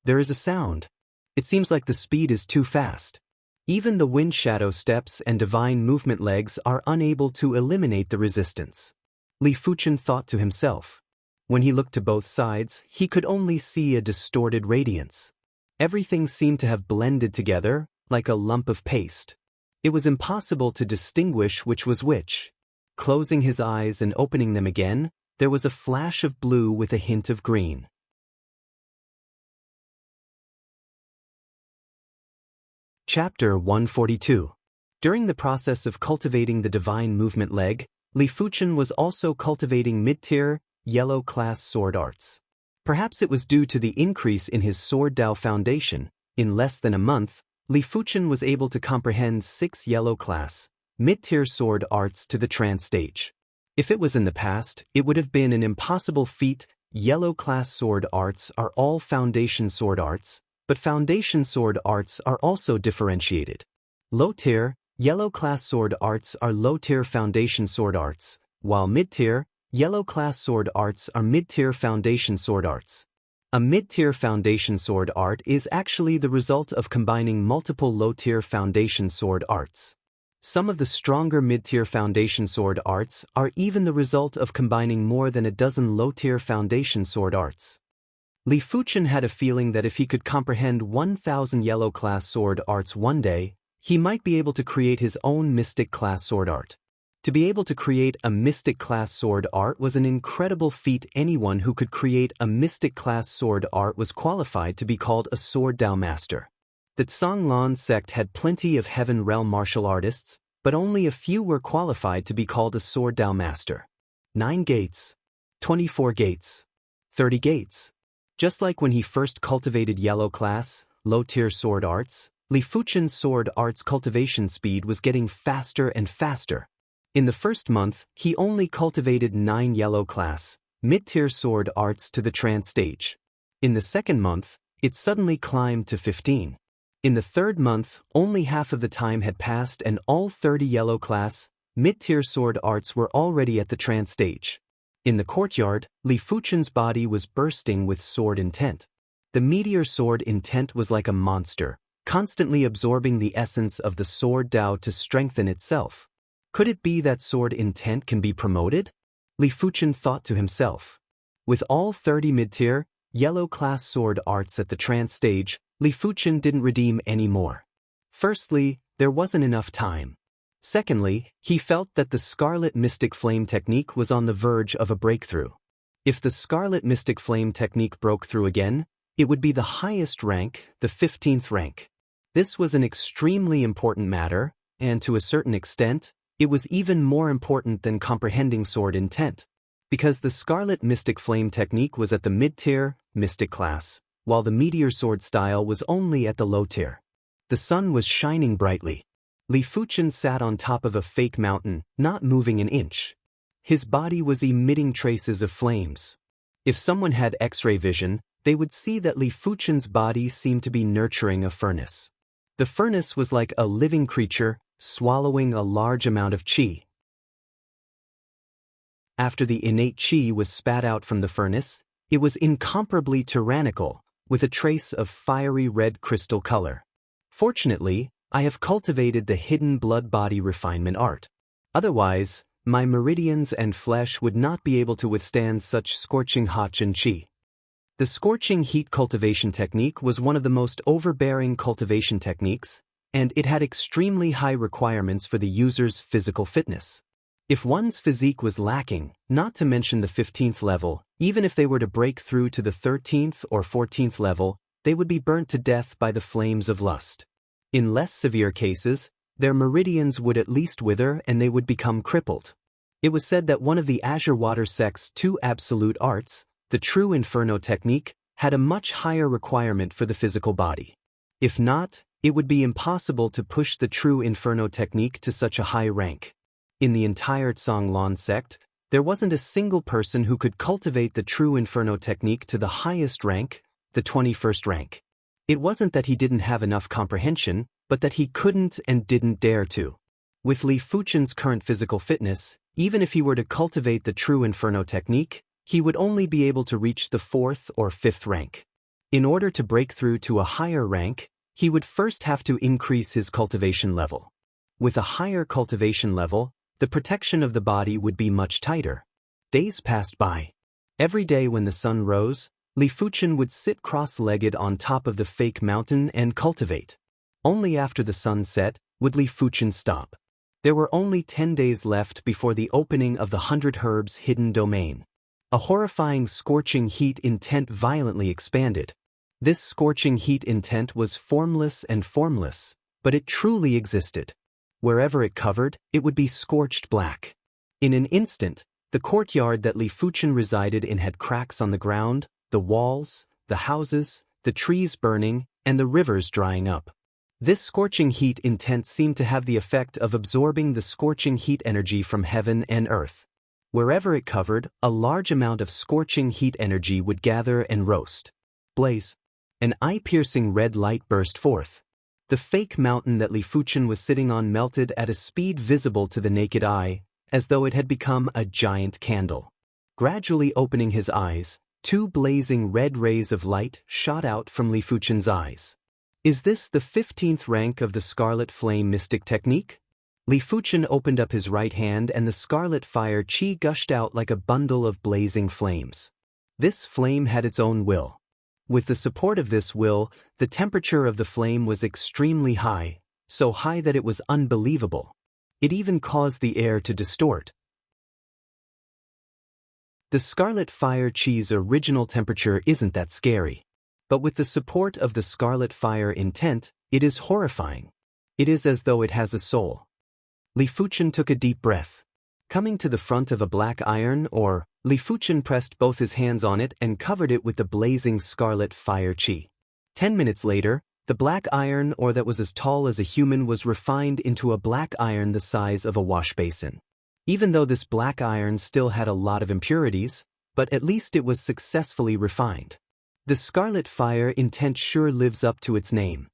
There is a sound. It seems like the speed is too fast. Even the wind shadow steps and divine movement legs are unable to eliminate the resistance. Li Fuchen thought to himself. When he looked to both sides, he could only see a distorted radiance. Everything seemed to have blended together, like a lump of paste. It was impossible to distinguish which was which. Closing his eyes and opening them again, there was a flash of blue with a hint of green. Chapter 142. During the process of cultivating the divine movement leg, Li Fuchen was also cultivating mid-tier, yellow-class sword arts. Perhaps it was due to the increase in his Sword Dao foundation. In less than a month, Li Fuchen was able to comprehend 6 yellow-class, mid-tier sword arts to the trance stage. If it was in the past, it would have been an impossible feat. Yellow-class sword arts are all foundation sword arts, but foundation sword arts are also differentiated. Low-tier, yellow-class sword arts are low-tier foundation sword arts, while mid-tier, yellow-class sword arts are mid-tier foundation sword arts. A mid-tier foundation sword art is actually the result of combining multiple low-tier foundation sword arts. Some of the stronger mid-tier foundation sword arts are even the result of combining more than a dozen low-tier foundation sword arts. Li Fuchen had a feeling that if he could comprehend 1,000 yellow-class sword arts one day, he might be able to create his own mystic-class sword art. To be able to create a mystic-class sword art was an incredible feat. Anyone who could create a mystic-class sword art was qualified to be called a Sword Dao Master. The Zhanglan sect had plenty of Heaven realm martial artists, but only a few were qualified to be called a Sword Dao Master. 9 gates. 24 gates. 30 gates. Just like when he first cultivated yellow-class, low-tier sword arts, Li Fuchen's sword arts cultivation speed was getting faster and faster. In the first month, he only cultivated 9 yellow-class, mid-tier sword arts to the trance stage. In the second month, it suddenly climbed to 15. In the third month, only half of the time had passed and all 30 yellow-class, mid-tier sword arts were already at the trance stage. In the courtyard, Li Fuchen's body was bursting with sword intent. The meteor sword intent was like a monster, constantly absorbing the essence of the Sword Dao to strengthen itself. Could it be that sword intent can be promoted? Li Fuchen thought to himself. With all 30 mid-tier, yellow-class sword arts at the trance stage, Li Fuchen didn't redeem any more. Firstly, there wasn't enough time. Secondly, he felt that the Scarlet Mystic Flame technique was on the verge of a breakthrough. If the Scarlet Mystic Flame technique broke through again, it would be the highest rank, the 15th rank. This was an extremely important matter, and to a certain extent, it was even more important than comprehending sword intent, because the Scarlet Mystic Flame technique was at the mid-tier, mystic class, while the meteor sword style was only at the low tier. The sun was shining brightly. Li Fuchen sat on top of a fake mountain, not moving an inch. His body was emitting traces of flames. If someone had X-ray vision, they would see that Li Fuchen's body seemed to be nurturing a furnace. The furnace was like a living creature, swallowing a large amount of qi. After the innate qi was spat out from the furnace, it was incomparably tyrannical, with a trace of fiery red crystal color. Fortunately, I have cultivated the hidden blood-body refinement art. Otherwise, my meridians and flesh would not be able to withstand such scorching hot qi. The scorching heat cultivation technique was one of the most overbearing cultivation techniques, and it had extremely high requirements for the user's physical fitness. If one's physique was lacking, not to mention the 15th level, even if they were to break through to the 13th or 14th level, they would be burnt to death by the flames of lust. In less severe cases, their meridians would at least wither and they would become crippled. It was said that one of the Azure Water sect's 2 absolute arts, the true Inferno technique, had a much higher requirement for the physical body. If not, it would be impossible to push the true Inferno technique to such a high rank. In the entire Zhonglan sect, there wasn't a single person who could cultivate the true Inferno technique to the highest rank, the 21st rank. It wasn't that he didn't have enough comprehension, but that he couldn't and didn't dare to. With Li Fuchen's current physical fitness, even if he were to cultivate the true Inferno technique, he would only be able to reach the 4th or 5th rank. In order to break through to a higher rank, he would first have to increase his cultivation level. With a higher cultivation level, the protection of the body would be much tighter. Days passed by. Every day when the sun rose, Li Fuchen would sit cross-legged on top of the fake mountain and cultivate. Only after the sun set would Li Fuchen stop. There were only 10 days left before the opening of the 100 Herbs hidden domain. A horrifying scorching heat intent violently expanded. This scorching heat intent was formless and formless, but it truly existed. Wherever it covered, it would be scorched black. In an instant, the courtyard that Li Fuchen resided in had cracks on the ground, the walls, the houses, the trees burning, and the rivers drying up. This scorching heat intent seemed to have the effect of absorbing the scorching heat energy from heaven and earth. Wherever it covered, a large amount of scorching heat energy would gather and roast. Blaze. An eye-piercing red light burst forth. The fake mountain that Li Fuchen was sitting on melted at a speed visible to the naked eye, as though it had become a giant candle. Gradually opening his eyes, 2 blazing red rays of light shot out from Li Fuchen's eyes. Is this the 15th rank of the Scarlet Flame Mystic Technique? Li Fuchen opened up his right hand and the scarlet fire chi gushed out like a bundle of blazing flames. This flame had its own will. With the support of this will, the temperature of the flame was extremely high, so high that it was unbelievable. It even caused the air to distort. The scarlet fire chi's original temperature isn't that scary. But with the support of the scarlet fire intent, it is horrifying. It is as though it has a soul. Li Fuchen took a deep breath. Coming to the front of a black iron ore, Li Fuchen pressed both his hands on it and covered it with the blazing scarlet fire chi. 10 minutes later, the black iron ore that was as tall as a human was refined into a black iron the size of a wash basin. Even though this black iron still had a lot of impurities, but at least it was successfully refined. The scarlet fire intent sure lives up to its name.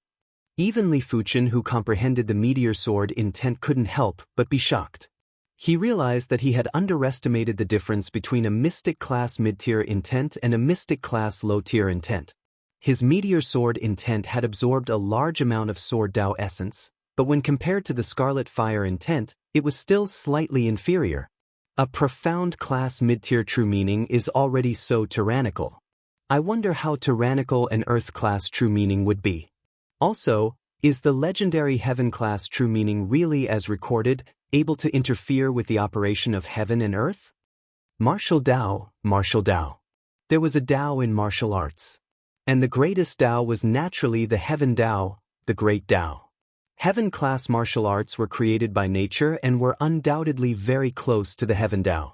Even Li Fuchen, who comprehended the meteor sword intent, couldn't help but be shocked. He realized that he had underestimated the difference between a mystic class mid-tier intent and a mystic class low-tier intent. His meteor sword intent had absorbed a large amount of sword Dao essence, but when compared to the scarlet fire intent, it was still slightly inferior. A profound class mid-tier true meaning is already so tyrannical. I wonder how tyrannical an earth class true meaning would be. Also, is the legendary heaven class true meaning really, as recorded, able to interfere with the operation of heaven and earth? Martial Dao, martial Dao. There was a Dao in martial arts. And the greatest Dao was naturally the Heaven Dao, the Great Dao. Heaven class martial arts were created by nature and were undoubtedly very close to the Heaven Dao.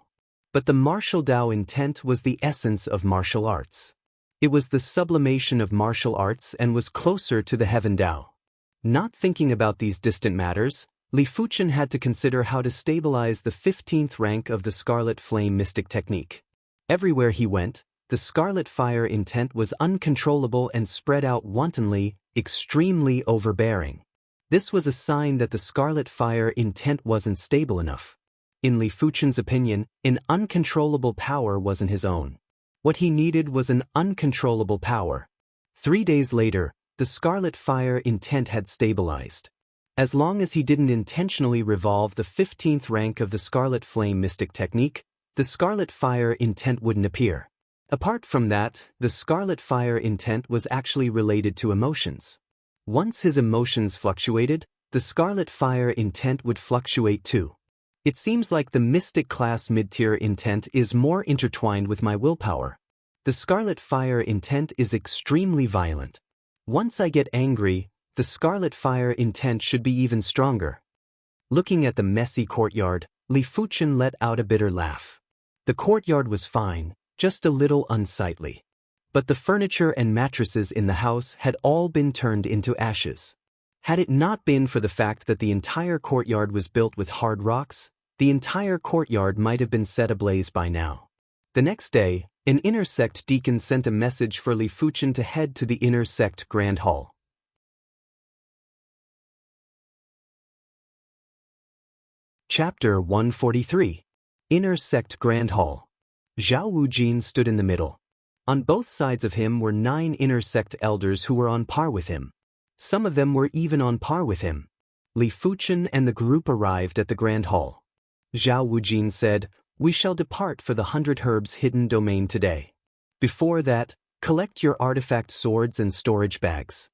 But the martial Dao intent was the essence of martial arts. It was the sublimation of martial arts and was closer to the Heaven Dao. Not thinking about these distant matters, Li Fuchen had to consider how to stabilize the 15th rank of the Scarlet Flame Mystic Technique. Everywhere he went, the Scarlet Fire intent was uncontrollable and spread out wantonly, extremely overbearing. This was a sign that the Scarlet Fire intent wasn't stable enough. In Li Fuchen's opinion, an uncontrollable power wasn't his own. What he needed was an uncontrollable power. 3 days later, the Scarlet Fire intent had stabilized. As long as he didn't intentionally revolve the 15th rank of the Scarlet Flame Mystic Technique, the Scarlet Fire intent wouldn't appear. Apart from that, the Scarlet Fire intent was actually related to emotions. Once his emotions fluctuated, the Scarlet Fire intent would fluctuate too. It seems like the Mystic Class Mid-Tier intent is more intertwined with my willpower. The Scarlet Fire intent is extremely violent. Once I get angry, the scarlet fire intent should be even stronger. Looking at the messy courtyard, Li Fuchen let out a bitter laugh. The courtyard was fine, just a little unsightly. But the furniture and mattresses in the house had all been turned into ashes. Had it not been for the fact that the entire courtyard was built with hard rocks, the entire courtyard might have been set ablaze by now. The next day, an inner sect deacon sent a message for Li Fuchen to head to the inner sect Grand Hall. Chapter 143. Inner Sect Grand Hall. Zhao Wujin stood in the middle. On both sides of him were 9 inner sect elders who were on par with him. Some of them were even on par with him. Li Fuchen and the group arrived at the Grand Hall. Zhao Wujin said, "We shall depart for the 100 Herbs hidden domain today. Before that, collect your artifact swords and storage bags."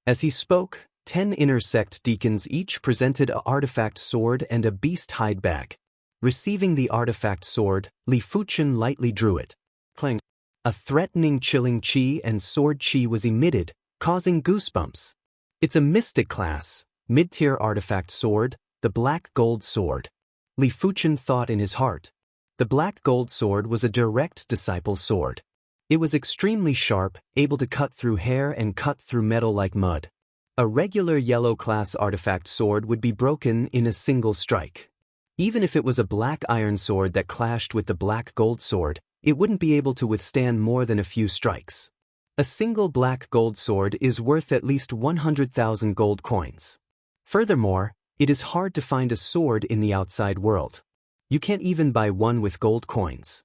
As he spoke, 10 inner sect deacons each presented an artifact sword and a beast hide bag. Receiving the artifact sword, Li Fuchen lightly drew it. Clang! A threatening chilling chi and sword chi was emitted, causing goosebumps. It's a mystic class, mid-tier artifact sword, the black gold sword. Li Fuchen thought in his heart. The black gold sword was a direct disciple sword. It was extremely sharp, able to cut through hair and cut through metal like mud. A regular yellow class artifact sword would be broken in a single strike. Even if it was a black iron sword that clashed with the black gold sword, it wouldn't be able to withstand more than a few strikes. A single black gold sword is worth at least 100,000 gold coins. Furthermore, it is hard to find a sword in the outside world. You can't even buy one with gold coins.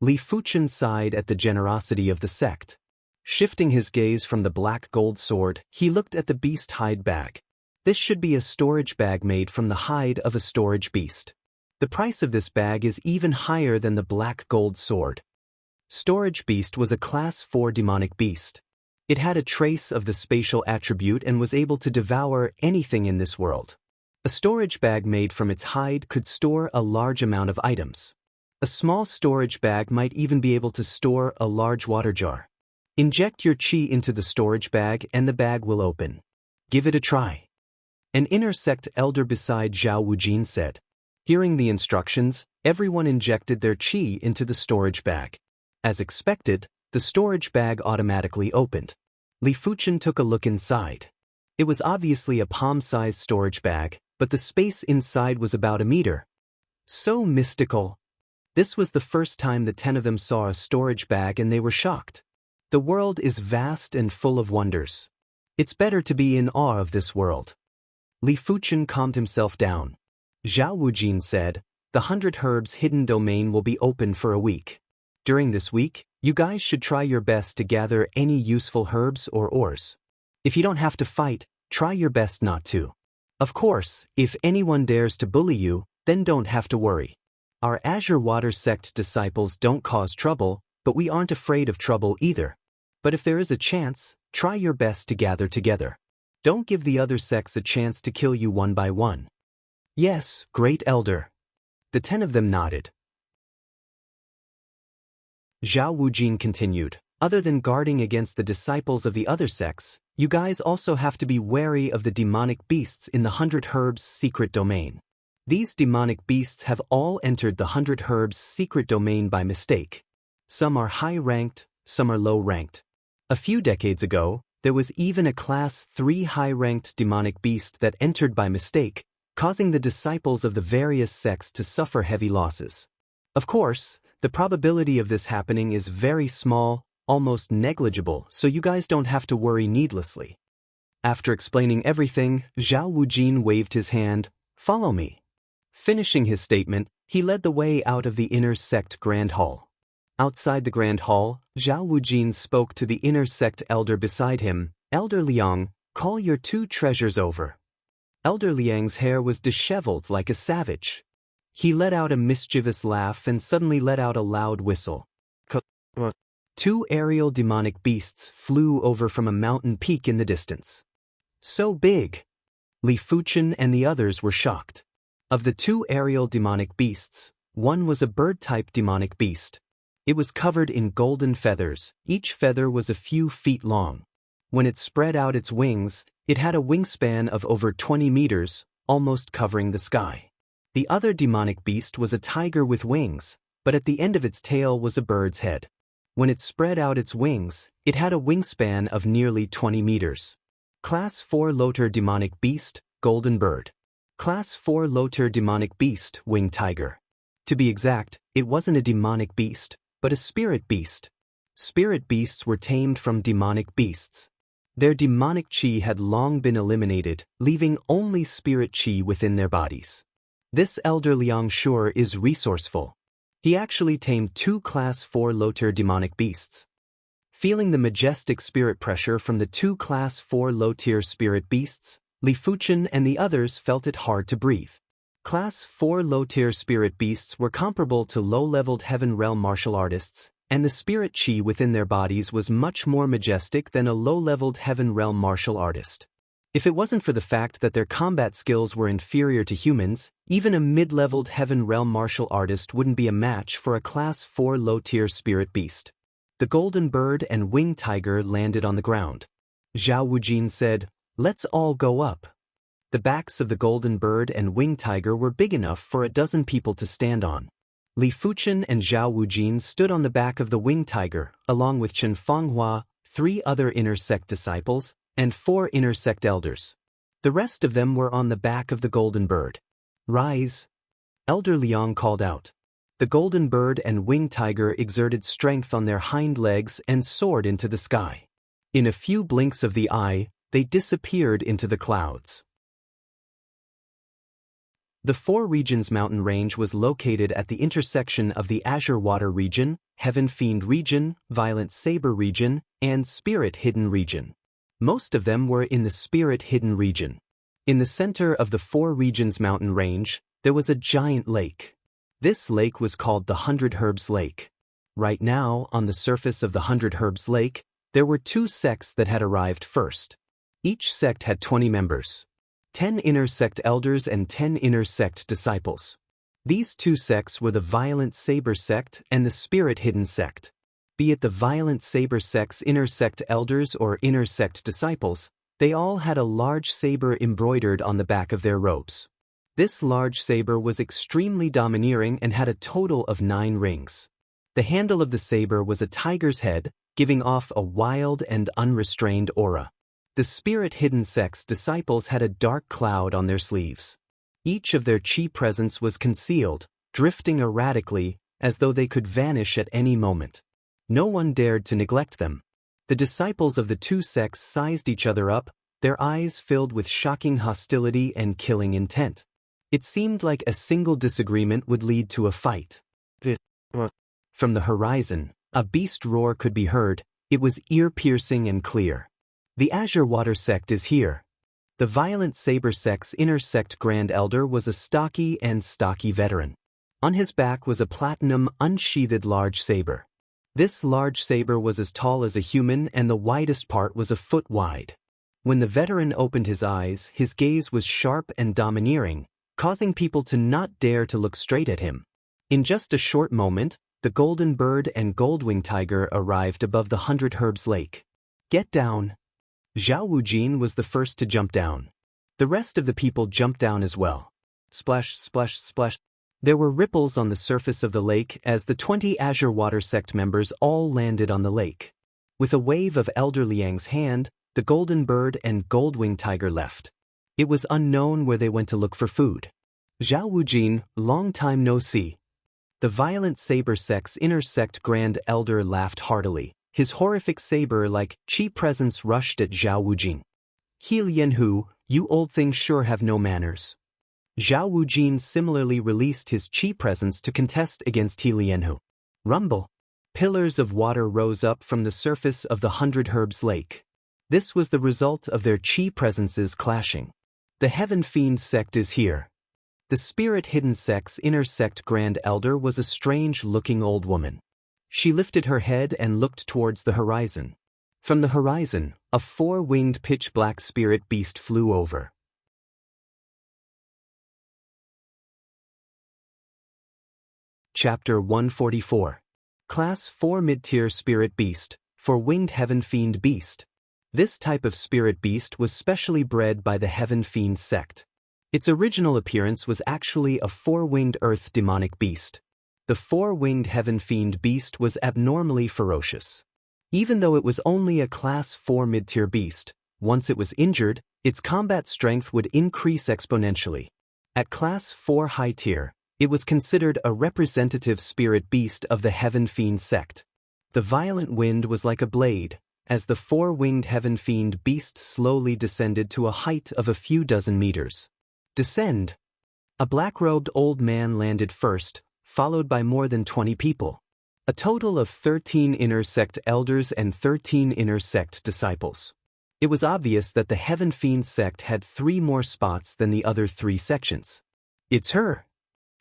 Li Fuchen sighed at the generosity of the sect. Shifting his gaze from the black gold sword, he looked at the beast hide bag. This should be a storage bag made from the hide of a storage beast. The price of this bag is even higher than the black gold sword. Storage beast was a class 4 demonic beast. It had a trace of the spatial attribute and was able to devour anything in this world. A storage bag made from its hide could store a large amount of items. A small storage bag might even be able to store a large water jar. Inject your chi into the storage bag and the bag will open. Give it a try. An inner sect elder beside Zhao Wujin said. Hearing the instructions, everyone injected their chi into the storage bag. As expected, the storage bag automatically opened. Li Fuchen took a look inside. It was obviously a palm-sized storage bag, but the space inside was about a meter. So mystical. This was the first time the 10 of them saw a storage bag and they were shocked. The world is vast and full of wonders. It's better to be in awe of this world. Li Fuchen calmed himself down. Zhao Wujin said, "The 100 Herbs hidden domain will be open for a week. During this week, you guys should try your best to gather any useful herbs or ores. If you don't have to fight, try your best not to. Of course, if anyone dares to bully you, then don't have to worry. Our Azure Water sect disciples don't cause trouble, but we aren't afraid of trouble either. But if there is a chance, try your best to gather together. Don't give the other sects a chance to kill you one by one." "Yes, great elder." The 10 of them nodded. Zhao Wujin continued, "Other than guarding against the disciples of the other sects, you guys also have to be wary of the demonic beasts in the 100 Herbs secret domain. These demonic beasts have all entered the 100 Herbs secret domain by mistake. Some are high-ranked, some are low-ranked. A few decades ago, there was even a class 3 high-ranked demonic beast that entered by mistake, causing the disciples of the various sects to suffer heavy losses. Of course, the probability of this happening is very small, almost negligible, so you guys don't have to worry needlessly." After explaining everything, Zhao Wujin waved his hand, "Follow me." Finishing his statement, he led the way out of the inner sect Grand Hall. Outside the Grand Hall, Zhao Wujin spoke to the inner sect elder beside him, "Elder Liang, call your 2 treasures over." Elder Liang's hair was disheveled like a savage. He let out a mischievous laugh and suddenly let out a loud whistle. 2 aerial demonic beasts flew over from a mountain peak in the distance. So big! Li Fuchen and the others were shocked. Of the 2 aerial demonic beasts, one was a bird-type demonic beast. It was covered in golden feathers, each feather was a few feet long. When it spread out its wings, it had a wingspan of over 20 meters, almost covering the sky. The other demonic beast was a tiger with wings, but at the end of its tail was a bird's head. When it spread out its wings, it had a wingspan of nearly 20 meters. Class 4 Loter Demonic Beast, Golden Bird. Class 4 Loter Demonic Beast, Winged Tiger. To be exact, it wasn't a demonic beast, but a spirit beast. Spirit beasts were tamed from demonic beasts. Their demonic chi had long been eliminated, leaving only spirit chi within their bodies. This elder Liang Shur is resourceful. He actually tamed 2 Class 4 Loter demonic beasts. Feeling the majestic spirit pressure from the 2 Class 4 low-tier spirit beasts, Li Fuchen and the others felt it hard to breathe. Class 4 low-tier spirit beasts were comparable to low-leveled heaven realm martial artists, and the spirit chi within their bodies was much more majestic than a low-leveled heaven realm martial artist. If it wasn't for the fact that their combat skills were inferior to humans, even a mid-leveled heaven realm martial artist wouldn't be a match for a Class 4 low-tier spirit beast. The golden bird and winged tiger landed on the ground. Zhao Wujin said, "Let's all go up." The backs of the golden bird and winged tiger were big enough for a dozen people to stand on. Li Fuchen and Zhao Wujin stood on the back of the winged tiger, along with Chen Fenghua, 3 other inner sect disciples, and 4 inner sect elders. The rest of them were on the back of the golden bird. "Rise!" Elder Liang called out. The golden bird and winged tiger exerted strength on their hind legs and soared into the sky. In a few blinks of the eye, they disappeared into the clouds. The Four Regions mountain range was located at the intersection of the Azure Water region, Heaven Fiend region, Violent Saber region, and Spirit Hidden region. Most of them were in the Spirit Hidden region. In the center of the Four Regions mountain range, there was a giant lake. This lake was called the 100 Herbs Lake. Right now, on the surface of the 100 Herbs Lake, there were 2 sects that had arrived first. Each sect had 20 members. 10 inner sect elders and 10 inner sect disciples. These 2 sects were the Violent Saber sect and the Spirit Hidden sect. Be it the Violent Saber sect's inner sect elders or inner sect disciples, they all had a large saber embroidered on the back of their robes. This large saber was extremely domineering and had a total of 9 rings. The handle of the saber was a tiger's head, giving off a wild and unrestrained aura. The Spirit Hidden sect's disciples had a dark cloud on their sleeves. Each of their chi presence was concealed, drifting erratically, as though they could vanish at any moment. No one dared to neglect them. The disciples of the 2 sects sized each other up, their eyes filled with shocking hostility and killing intent. It seemed like a single disagreement would lead to a fight. From the horizon, a beast roar could be heard. It was ear-piercing and clear. The Azure Water sect is here. The Violent Saber sect's inner sect Grand Elder was a stocky veteran. On his back was a platinum unsheathed large saber. This large saber was as tall as a human and the widest part was a foot wide. When the veteran opened his eyes, his gaze was sharp and domineering, causing people to not dare to look straight at him. In just a short moment, the golden bird and gold-winged tiger arrived above the 100 Herbs Lake. "Get down!" Zhao Wujin was the first to jump down. The rest of the people jumped down as well. Splash, splash, splash. There were ripples on the surface of the lake as the 20 Azure Water sect members all landed on the lake. With a wave of Elder Liang's hand, the golden bird and gold-winged tiger left. It was unknown where they went to look for food. "Zhao Wujin, long time no see." The Violent Saber sect's inner sect Grand Elder laughed heartily. His horrific saber-like chi presence rushed at Zhao Wujin. "He Lianhu, you old things sure have no manners." Zhao Wujin similarly released his chi presence to contest against He Lianhu. Rumble. Pillars of water rose up from the surface of the 100 Herbs Lake. This was the result of their chi presences clashing. The Heaven Fiend sect is here. The Spirit Hidden sect's inner sect Grand Elder was a strange-looking old woman. She lifted her head and looked towards the horizon. From the horizon, a 4-winged pitch-black spirit beast flew over. Chapter 144. Class 4 Mid-Tier Spirit Beast, for Winged Heaven Fiend Beast. This type of spirit beast was specially bred by the Heaven-defying sect. Its original appearance was actually a four-winged earth demonic beast. The four-winged Heaven-defying beast was abnormally ferocious. Even though it was only a Class 4 mid-tier beast, once it was injured, its combat strength would increase exponentially. At Class 4 high tier, it was considered a representative spirit beast of the Heaven-defying sect. The violent wind was like a blade, as the four-winged Heaven-defying beast slowly descended to a height of a few dozen meters. Descend. A black-robed old man landed first, followed by more than 20 people. A total of 13 inner sect elders and 13 inner sect disciples. It was obvious that the Heaven-defying sect had 3 more spots than the other 3 sections. It's her.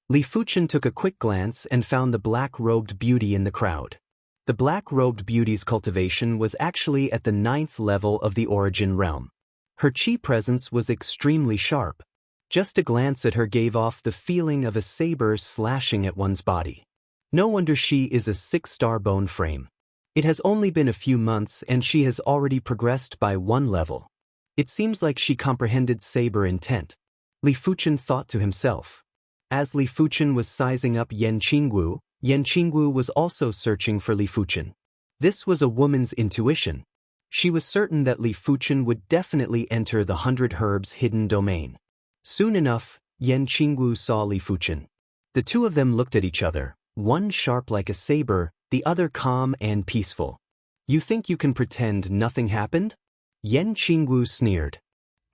Li Fuchen took a quick glance and found the black-robed beauty in the crowd. The black-robed beauty's cultivation was actually at the 9th level of the origin realm. Her chi presence was extremely sharp. Just a glance at her gave off the feeling of a saber slashing at one's body. No wonder she is a 6-star bone frame. It has only been a few months and she has already progressed by 1 level. It seems like she comprehended saber intent. Li Fuchen thought to himself. As Li Fuchen was sizing up Yan Qingwu was also searching for Li Fuchen. This was a woman's intuition. She was certain that Li Fuchen would definitely enter the 100 Herbs hidden domain. Soon enough, Yan Qingwu saw Li Fuchen. The two of them looked at each other, one sharp like a saber, the other calm and peaceful. You think you can pretend nothing happened? Yan Qingwu sneered.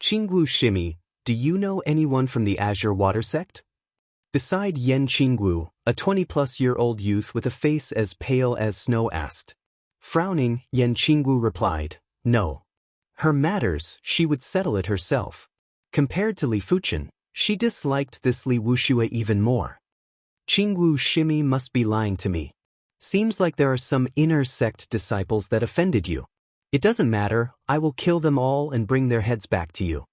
Qingwu Shimi, do you know anyone from the Azure Water sect? Beside Yan Qingwu, a 20-plus-year-old youth with a face as pale as snow asked. Frowning, Yan Qingwu replied, no. Her matters, she would settle it herself. Compared to Li Fuchen, she disliked this Li Wuxia even more. Qingwu Shimi must be lying to me. Seems like there are some inner sect disciples that offended you. It doesn't matter, I will kill them all and bring their heads back to you.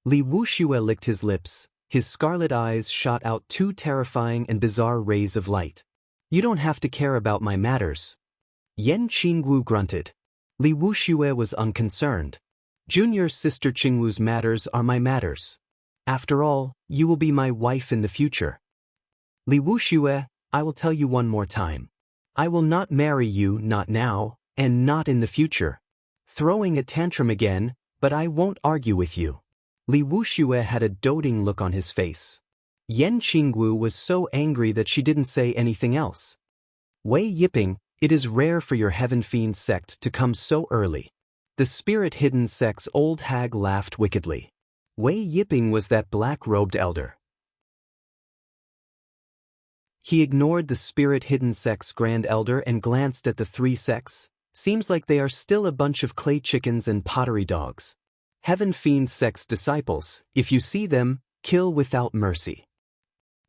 Li Wuxia licked his lips. His scarlet eyes shot out 2 terrifying and bizarre rays of light. You don't have to care about my matters. Yan Qingwu grunted. Li Wuxia was unconcerned. Junior sister Qingwu's matters are my matters. After all, you will be my wife in the future. Li Wuxia, I will tell you one more time. I will not marry you, not now, and not in the future. Throwing a tantrum again, but I won't argue with you. Li Wuxia had a doting look on his face. Yan Qingwu was so angry that she didn't say anything else. Wei Yiping, it is rare for your Heaven-defying sect to come so early. The spirit-hidden sect's old hag laughed wickedly. Wei Yiping was that black-robed elder. He ignored the spirit-hidden sect's grand elder and glanced at the 3 sects. Seems like they are still a bunch of clay chickens and pottery dogs. Heaven-defying sect's disciples, if you see them, kill without mercy.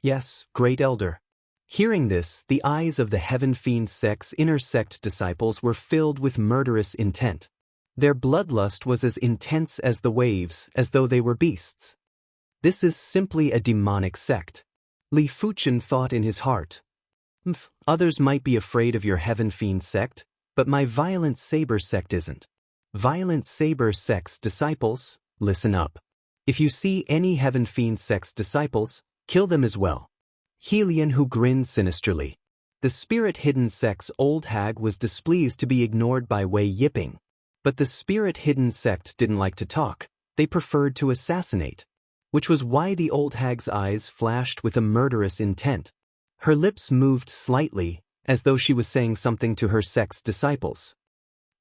Yes, great elder. Hearing this, the eyes of the Heaven-defying sect's inner sect disciples were filled with murderous intent. Their bloodlust was as intense as the waves, as though they were beasts. This is simply a demonic sect. Li Fuchen thought in his heart. Others might be afraid of your Heaven-defying sect, but my Violent Saber sect isn't. Violent Saber sect's disciples, listen up. If you see any Heaven-defying sect's disciples, kill them as well. Helian who grinned sinisterly. The spirit-hidden sect's old hag was displeased to be ignored by Wei Yiping. But the spirit-hidden sect didn't like to talk, they preferred to assassinate. Which was why the old hag's eyes flashed with a murderous intent. Her lips moved slightly, as though she was saying something to her sect's disciples.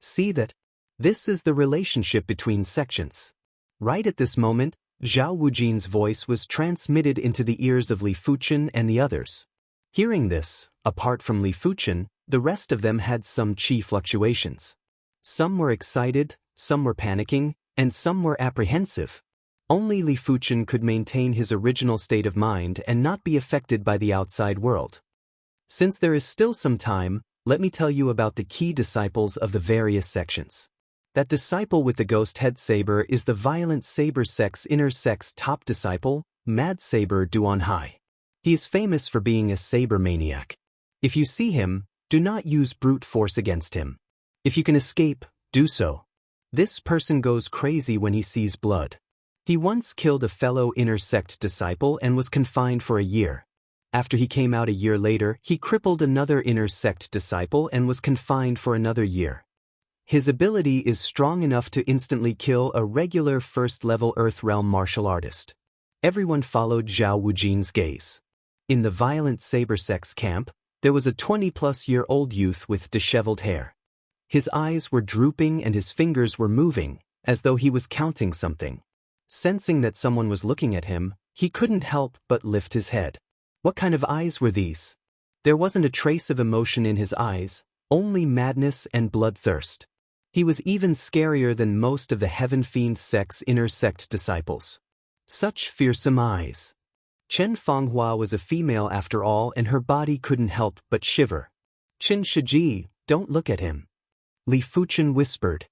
See that? This is the relationship between sections. Right at this moment, Zhao Wujin's voice was transmitted into the ears of Li Fuchen and the others. Hearing this, apart from Li Fuchen, the rest of them had some qi fluctuations. Some were excited, some were panicking, and some were apprehensive. Only Li Fuchen could maintain his original state of mind and not be affected by the outside world. Since there is still some time, let me tell you about the key disciples of the various sections. That disciple with the ghost head saber is the Violent Saber sect's inner sect's top disciple, Mad Saber Duanhai. He is famous for being a saber maniac. If you see him, do not use brute force against him. If you can escape, do so. This person goes crazy when he sees blood. He once killed a fellow inner sect disciple and was confined for a year. After he came out a year later, he crippled another inner sect disciple and was confined for another year. His ability is strong enough to instantly kill a regular first-level Earth Realm martial artist. Everyone followed Zhao Wujin's gaze. In the violent saber sects camp, there was a 20-plus-year-old youth with disheveled hair. His eyes were drooping and his fingers were moving, as though he was counting something. Sensing that someone was looking at him, he couldn't help but lift his head. What kind of eyes were these? There wasn't a trace of emotion in his eyes, only madness and bloodthirst. He was even scarier than most of the Heaven-fiend sect's inner sect disciples. Such fearsome eyes. Chen Fenghua was a female after all, and her body couldn't help but shiver. Qin Shiji, don't look at him. Li Fuchen whispered.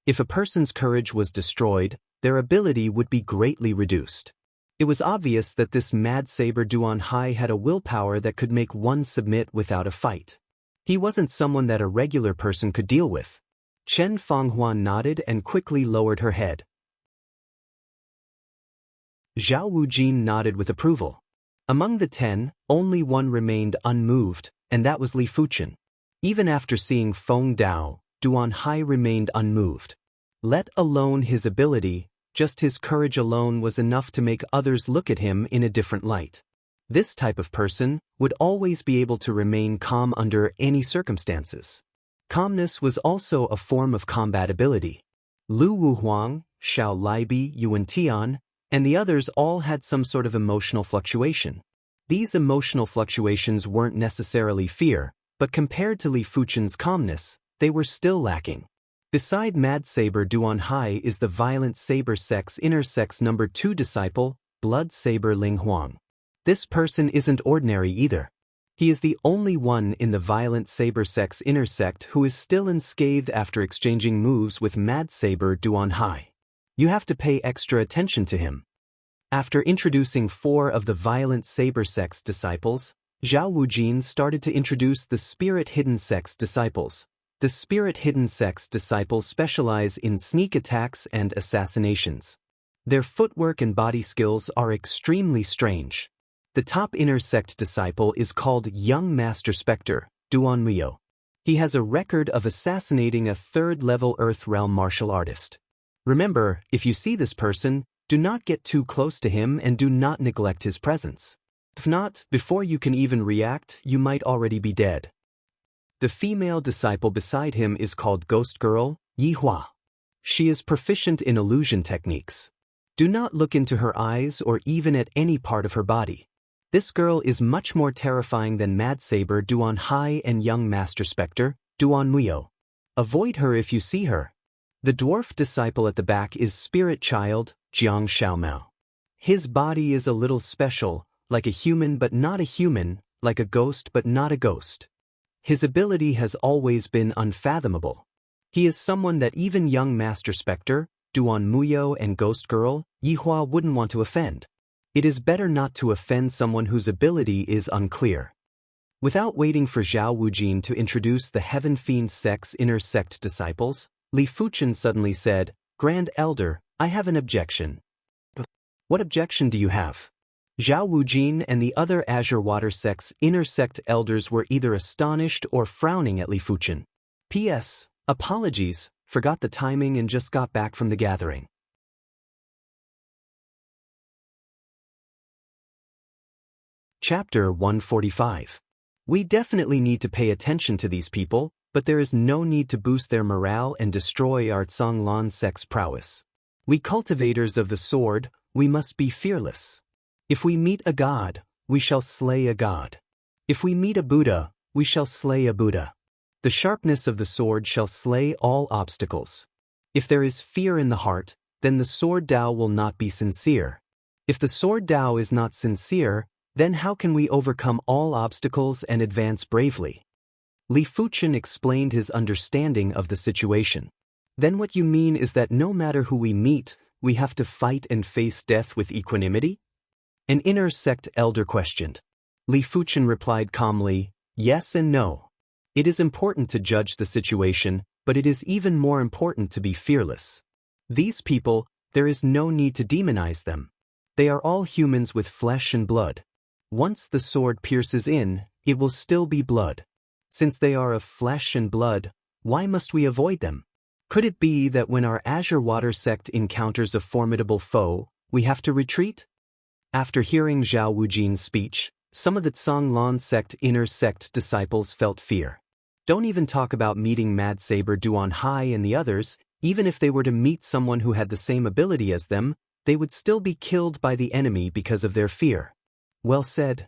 If a person's courage was destroyed, their ability would be greatly reduced. It was obvious that this mad saber Duan Hai had a willpower that could make one submit without a fight. He wasn't someone that a regular person could deal with. Chen Fenghua nodded and quickly lowered her head. Zhao Wujin nodded with approval. Among the 10, only one remained unmoved, and that was Li Fuchen. Even after seeing Feng Dao, Duan Hai remained unmoved. Let alone his ability, just his courage alone was enough to make others look at him in a different light. This type of person would always be able to remain calm under any circumstances. Calmness was also a form of combat ability. Lu Wuhuang, Xiao Libi, Yuan Tian, and the others all had some sort of emotional fluctuation. These emotional fluctuations weren't necessarily fear, but compared to Li Fuchen's calmness, they were still lacking. Beside Mad Saber Duan Hai is the violent saber sect's inner sect's number 2 disciple, Blood Saber Ling Huang. This person isn't ordinary either. He is the only one in the violent saber sect's inner sect who is still unscathed after exchanging moves with Mad Saber Duan Hai. You have to pay extra attention to him. After introducing 4 of the violent saber sect's disciples, Zhao Wujin started to introduce the Spirit Hidden sect's disciples. The Spirit Hidden sect's disciples specialize in sneak attacks and assassinations. Their footwork and body skills are extremely strange. The top inner sect disciple is called Young Master Spectre, Duan Muyou. He has a record of assassinating a 3rd-level Earth Realm martial artist. Remember, if you see this person, do not get too close to him and do not neglect his presence. If not, before you can even react, you might already be dead. The female disciple beside him is called Ghost Girl, Yi Hua. She is proficient in illusion techniques. Do not look into her eyes or even at any part of her body. This girl is much more terrifying than Mad Saber Duan Hai and Young Master Spectre, Duan Muyou. Avoid her if you see her. The dwarf disciple at the back is Spirit Child, Jiang Xiaomao. His body is a little special, like a human but not a human, like a ghost but not a ghost. His ability has always been unfathomable. He is someone that even Young Master Spectre, Duan Muyou and Ghost Girl, Yi Hua wouldn't want to offend. It is better not to offend someone whose ability is unclear. Without waiting for Zhao Wujin to introduce the Heaven-fiend sect's inner sect disciples, Li Fuchen suddenly said, "Grand Elder, I have an objection." "What objection do you have?" Zhao Wujin and the other Azure Water sect's inner sect elders were either astonished or frowning at Li Fuchen. P.S. Apologies, forgot the timing and just got back from the gathering. Chapter 145. We definitely need to pay attention to these people, but there is no need to boost their morale and destroy our Zhonglan sect's prowess. We cultivators of the sword, we must be fearless. If we meet a god, we shall slay a god. If we meet a Buddha, we shall slay a Buddha. The sharpness of the sword shall slay all obstacles. If there is fear in the heart, then the sword Dao will not be sincere. If the sword Dao is not sincere, then how can we overcome all obstacles and advance bravely? Li Fuchen explained his understanding of the situation. Then what you mean is that no matter who we meet, we have to fight and face death with equanimity? An inner sect elder questioned. Li Fuchen replied calmly, yes and no. It is important to judge the situation, but it is even more important to be fearless. These people, there is no need to demonize them. They are all humans with flesh and blood. Once the sword pierces in, it will still be blood. Since they are of flesh and blood, why must we avoid them? Could it be that when our Azure Water sect encounters a formidable foe, we have to retreat? After hearing Zhao Wujin's speech, some of the Zhonglan sect inner sect disciples felt fear. Don't even talk about meeting Mad Saber Duan Hai and the others. Even if they were to meet someone who had the same ability as them, they would still be killed by the enemy because of their fear. Well said.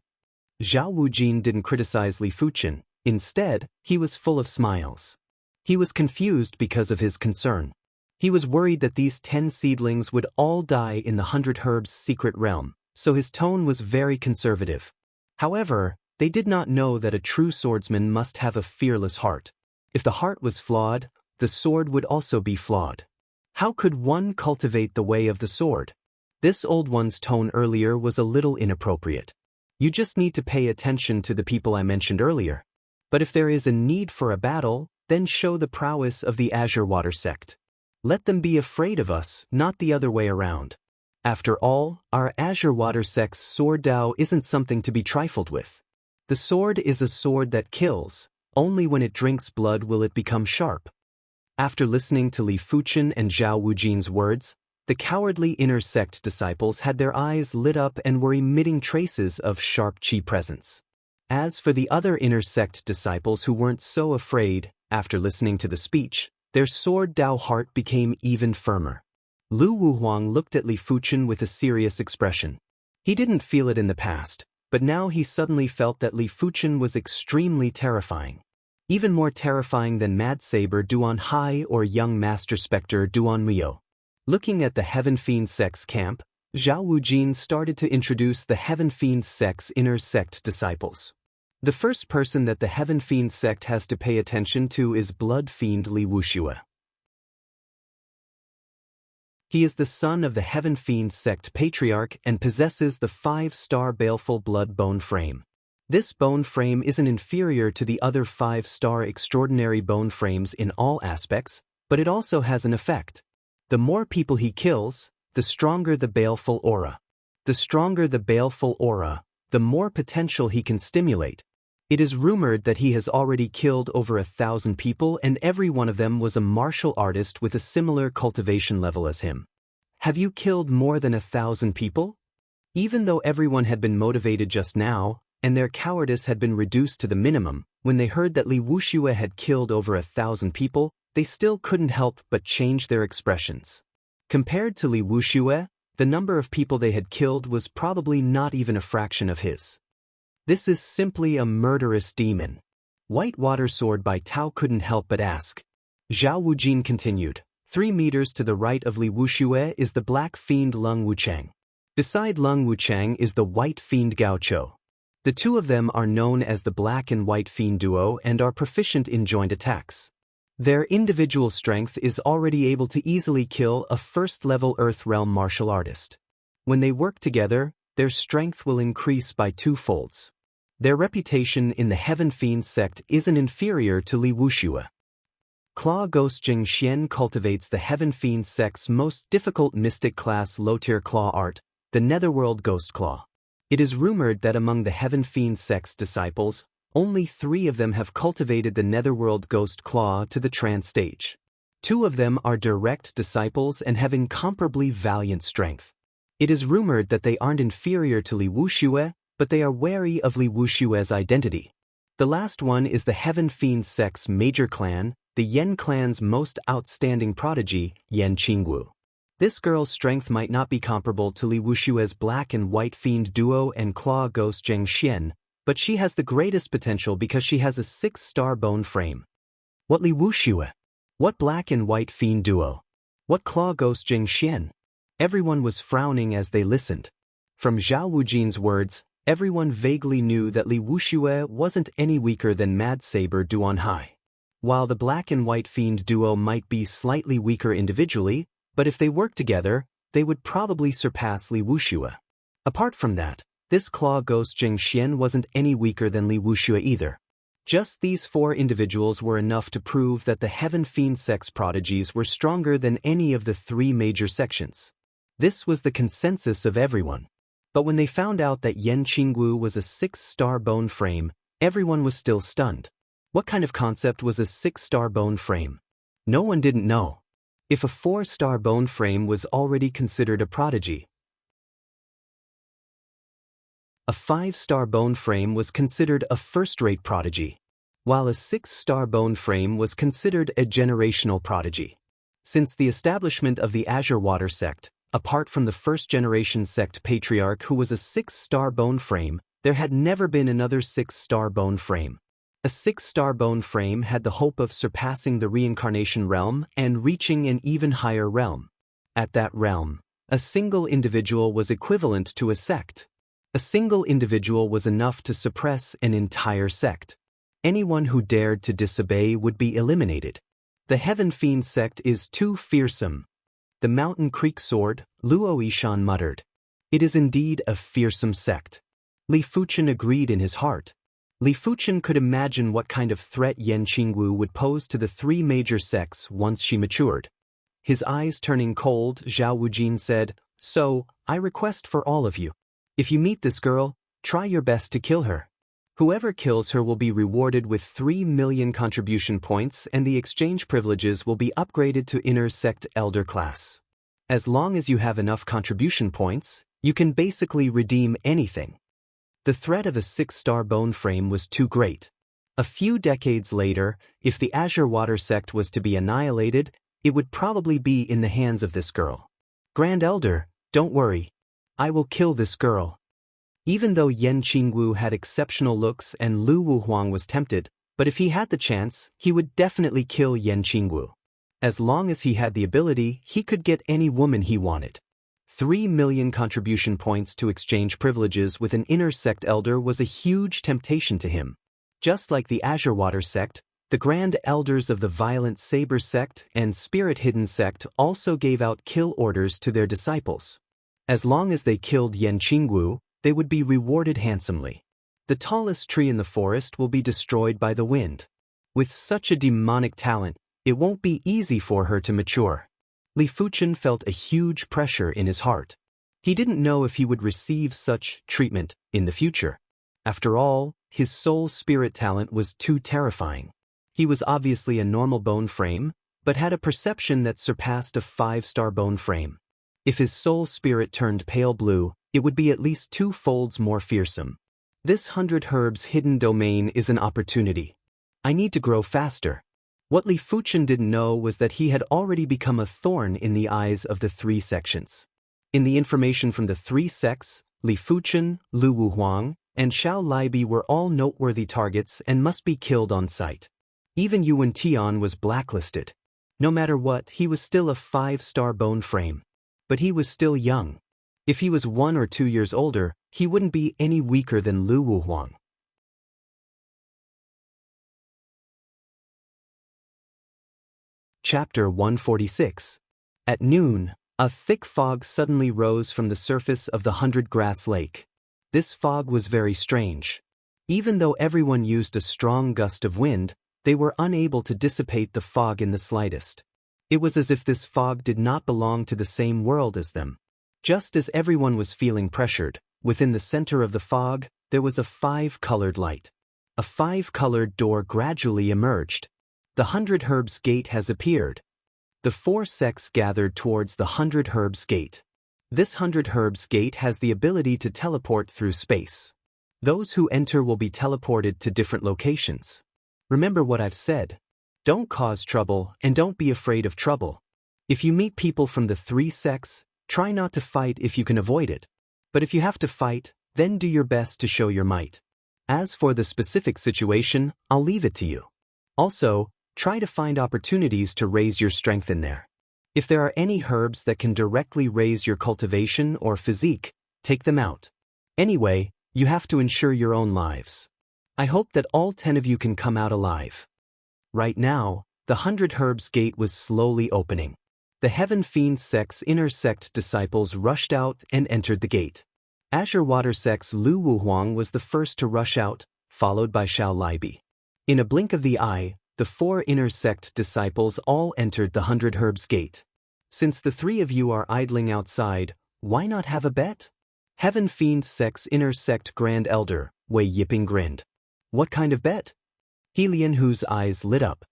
Zhao Wujin didn't criticize Li Fuchen. Instead, he was full of smiles. He was confused because of his concern. He was worried that these 10 seedlings would all die in the 100 Herbs secret realm, so his tone was very conservative. However, they did not know that a true swordsman must have a fearless heart. If the heart was flawed, the sword would also be flawed. How could one cultivate the way of the sword? This old one's tone earlier was a little inappropriate. You just need to pay attention to the people I mentioned earlier. But if there is a need for a battle, then show the prowess of the Azure Water sect. Let them be afraid of us, not the other way around. After all, our Azure Water sect's sword Dao isn't something to be trifled with. The sword is a sword that kills. Only when it drinks blood will it become sharp. After listening to Li Fuchen and Zhao Wujin's words, the cowardly inner sect disciples had their eyes lit up and were emitting traces of sharp qi presence. As for the other inner sect disciples who weren't so afraid, after listening to the speech, their sword Dao heart became even firmer. Lu Wuhuang looked at Li Fuchen with a serious expression. He didn't feel it in the past, but now he suddenly felt that Li Fuchen was extremely terrifying. Even more terrifying than Mad Saber Duan Hai or young Master Spectre Duan Mio. Looking at the Heaven Fiend sect's camp, Zhao Wujin started to introduce the Heaven Fiend sect's inner sect disciples. The first person that the Heaven Fiend sect has to pay attention to is Blood Fiend Li Wuxia. He is the son of the Heaven Fiend sect patriarch and possesses the 5-star baleful blood bone frame. This bone frame isn't inferior to the other 5-star extraordinary bone frames in all aspects, but it also has an effect. The more people he kills, the stronger the baleful aura. The stronger the baleful aura, the more potential he can stimulate. It is rumored that he has already killed over 1,000 people and every one of them was a martial artist with a similar cultivation level as him. Have you killed more than 1,000 people? Even though everyone had been motivated just now, and their cowardice had been reduced to the minimum, when they heard that Li Wuxia had killed over 1,000 people, they still couldn't help but change their expressions. Compared to Li Wuxia, the number of people they had killed was probably not even a fraction of his. This is simply a murderous demon. White Water Sword by Tao couldn't help but ask. Zhao Wujin continued. 3 meters to the right of Li Wuxia is the Black Fiend Lung Wuchang. Beside Lung Wuchang is the White Fiend Gao Chou. The two of them are known as the Black and White Fiend duo and are proficient in joint attacks. Their individual strength is already able to easily kill a first-level Earth Realm martial artist. When they work together, their strength will increase by 2-folds. Their reputation in the Heaven Fiend sect isn't inferior to Li Wuxia. Claw Ghost Xianxia cultivates the Heaven Fiend sect's most difficult mystic class low-tier claw art, the Netherworld Ghost Claw. It is rumored that among the Heaven Fiend sect's disciples, only 3 of them have cultivated the Netherworld Ghost Claw to the trance stage. 2 of them are direct disciples and have incomparably valiant strength. It is rumored that they aren't inferior to Li Wuxia, but they are wary of Li Wuxia's identity. The last one is the Heaven Fiend sect's major clan, the Yen clan's most outstanding prodigy, Yan Qingwu. This girl's strength might not be comparable to Li Wuxia's Black and White Fiend duo and Claw Ghost Xianxia, but she has the greatest potential because she has a 6-star bone frame. What Li Wuxia? What Black and White Fiend duo? What Claw Ghost Xianxia? Everyone was frowning as they listened. From Zhao Wujin's words, everyone vaguely knew that Li Wuxia wasn't any weaker than Mad Saber Duan Hai. While the Black and White Fiend duo might be slightly weaker individually, but if they worked together, they would probably surpass Li Wuxia. Apart from that, this Claw Ghost Xianxia wasn't any weaker than Li Wuxia either. Just these 4 individuals were enough to prove that the Heaven-defying sect's prodigies were stronger than any of the 3 major sections. This was the consensus of everyone. But when they found out that Yan Qingwu was a 6-star bone frame, everyone was still stunned. What kind of concept was a 6-star bone frame? No one didn't know. If a 4-star bone frame was already considered a prodigy, a 5-star bone frame was considered a first-rate prodigy, while a 6-star bone frame was considered a generational prodigy. Since the establishment of the Azure Water sect, apart from the first-generation sect patriarch who was a 6-star bone frame, there had never been another 6-star bone frame. A 6-star bone frame had the hope of surpassing the reincarnation realm and reaching an even higher realm. At that realm, a single individual was equivalent to a sect. A single individual was enough to suppress an entire sect. Anyone who dared to disobey would be eliminated. The Heaven-defying sect is too fearsome. The Mountain Creek Sword, Luo Yishan muttered. It is indeed a fearsome sect. Li Fuchen agreed in his heart. Li Fuchen could imagine what kind of threat Yan Qingwu would pose to the 3 major sects once she matured. His eyes turning cold, Zhao Wujin said, "So, I request for all of you. If you meet this girl, try your best to kill her. Whoever kills her will be rewarded with 3 million contribution points and the exchange privileges will be upgraded to inner sect elder class. As long as you have enough contribution points, you can basically redeem anything." The threat of a 6-star bone frame was too great. A few decades later, if the Azure Water sect was to be annihilated, it would probably be in the hands of this girl. "Grand Elder, don't worry. I will kill this girl." Even though Yan Qingwu had exceptional looks and Lu Wuhuang was tempted, but if he had the chance, he would definitely kill Yan Qingwu. As long as he had the ability, he could get any woman he wanted. 3 million contribution points to exchange privileges with an inner sect elder was a huge temptation to him. Just like the Azure Water sect, the Grand Elders of the Violent Saber sect and Spirit Hidden sect also gave out kill orders to their disciples. As long as they killed Yan Qingwu, they would be rewarded handsomely. The tallest tree in the forest will be destroyed by the wind. With such a demonic talent, it won't be easy for her to mature. Li Fuchen felt a huge pressure in his heart. He didn't know if he would receive such treatment in the future. After all, his soul spirit talent was too terrifying. He was obviously a normal bone frame, but had a perception that surpassed a 5-star bone frame. If his soul spirit turned pale blue, it would be at least 2 folds more fearsome. This 100 herbs hidden domain is an opportunity. I need to grow faster. What Li Fuchen didn't know was that he had already become a thorn in the eyes of the 3 sections. In the information from the 3 sects, Li Fuchen, Lu Wuhuang, and Xiao Libi were all noteworthy targets and must be killed on sight. Even Yuan Tian was blacklisted. No matter what, he was still a 5-star bone frame. But he was still young. If he was 1 or 2 years older, he wouldn't be any weaker than Lu Wuhuang. Chapter 146. At noon, a thick fog suddenly rose from the surface of the 100-grass lake. This fog was very strange. Even though everyone used a strong gust of wind, they were unable to dissipate the fog in the slightest. It was as if this fog did not belong to the same world as them. Just as everyone was feeling pressured, within the center of the fog, there was a 5-colored light. A 5-colored door gradually emerged. The 100 Herbs Gate has appeared. The 4 sects gathered towards the 100 Herbs Gate. This 100 Herbs Gate has the ability to teleport through space. Those who enter will be teleported to different locations. Remember what I've said. Don't cause trouble and don't be afraid of trouble. If you meet people from the 3 sects, try not to fight if you can avoid it. But if you have to fight, then do your best to show your might. As for the specific situation, I'll leave it to you. Also, try to find opportunities to raise your strength in there. If there are any herbs that can directly raise your cultivation or physique, take them out. Anyway, you have to ensure your own lives. I hope that all 10 of you can come out alive. Right now, the 100 Herbs Gate was slowly opening. The Heaven-defying sect's inner sect disciples rushed out and entered the gate. Azure Water sect's Lu Wuhuang was the first to rush out, followed by Xiao Libi. In a blink of the eye, the 4 inner sect disciples all entered the 100 Herbs Gate. Since the 3 of you are idling outside, why not have a bet? Heaven Fiend Sect's inner sect Grand Elder, Wei Yiping grinned. What kind of bet? He Lianhu's eyes lit up.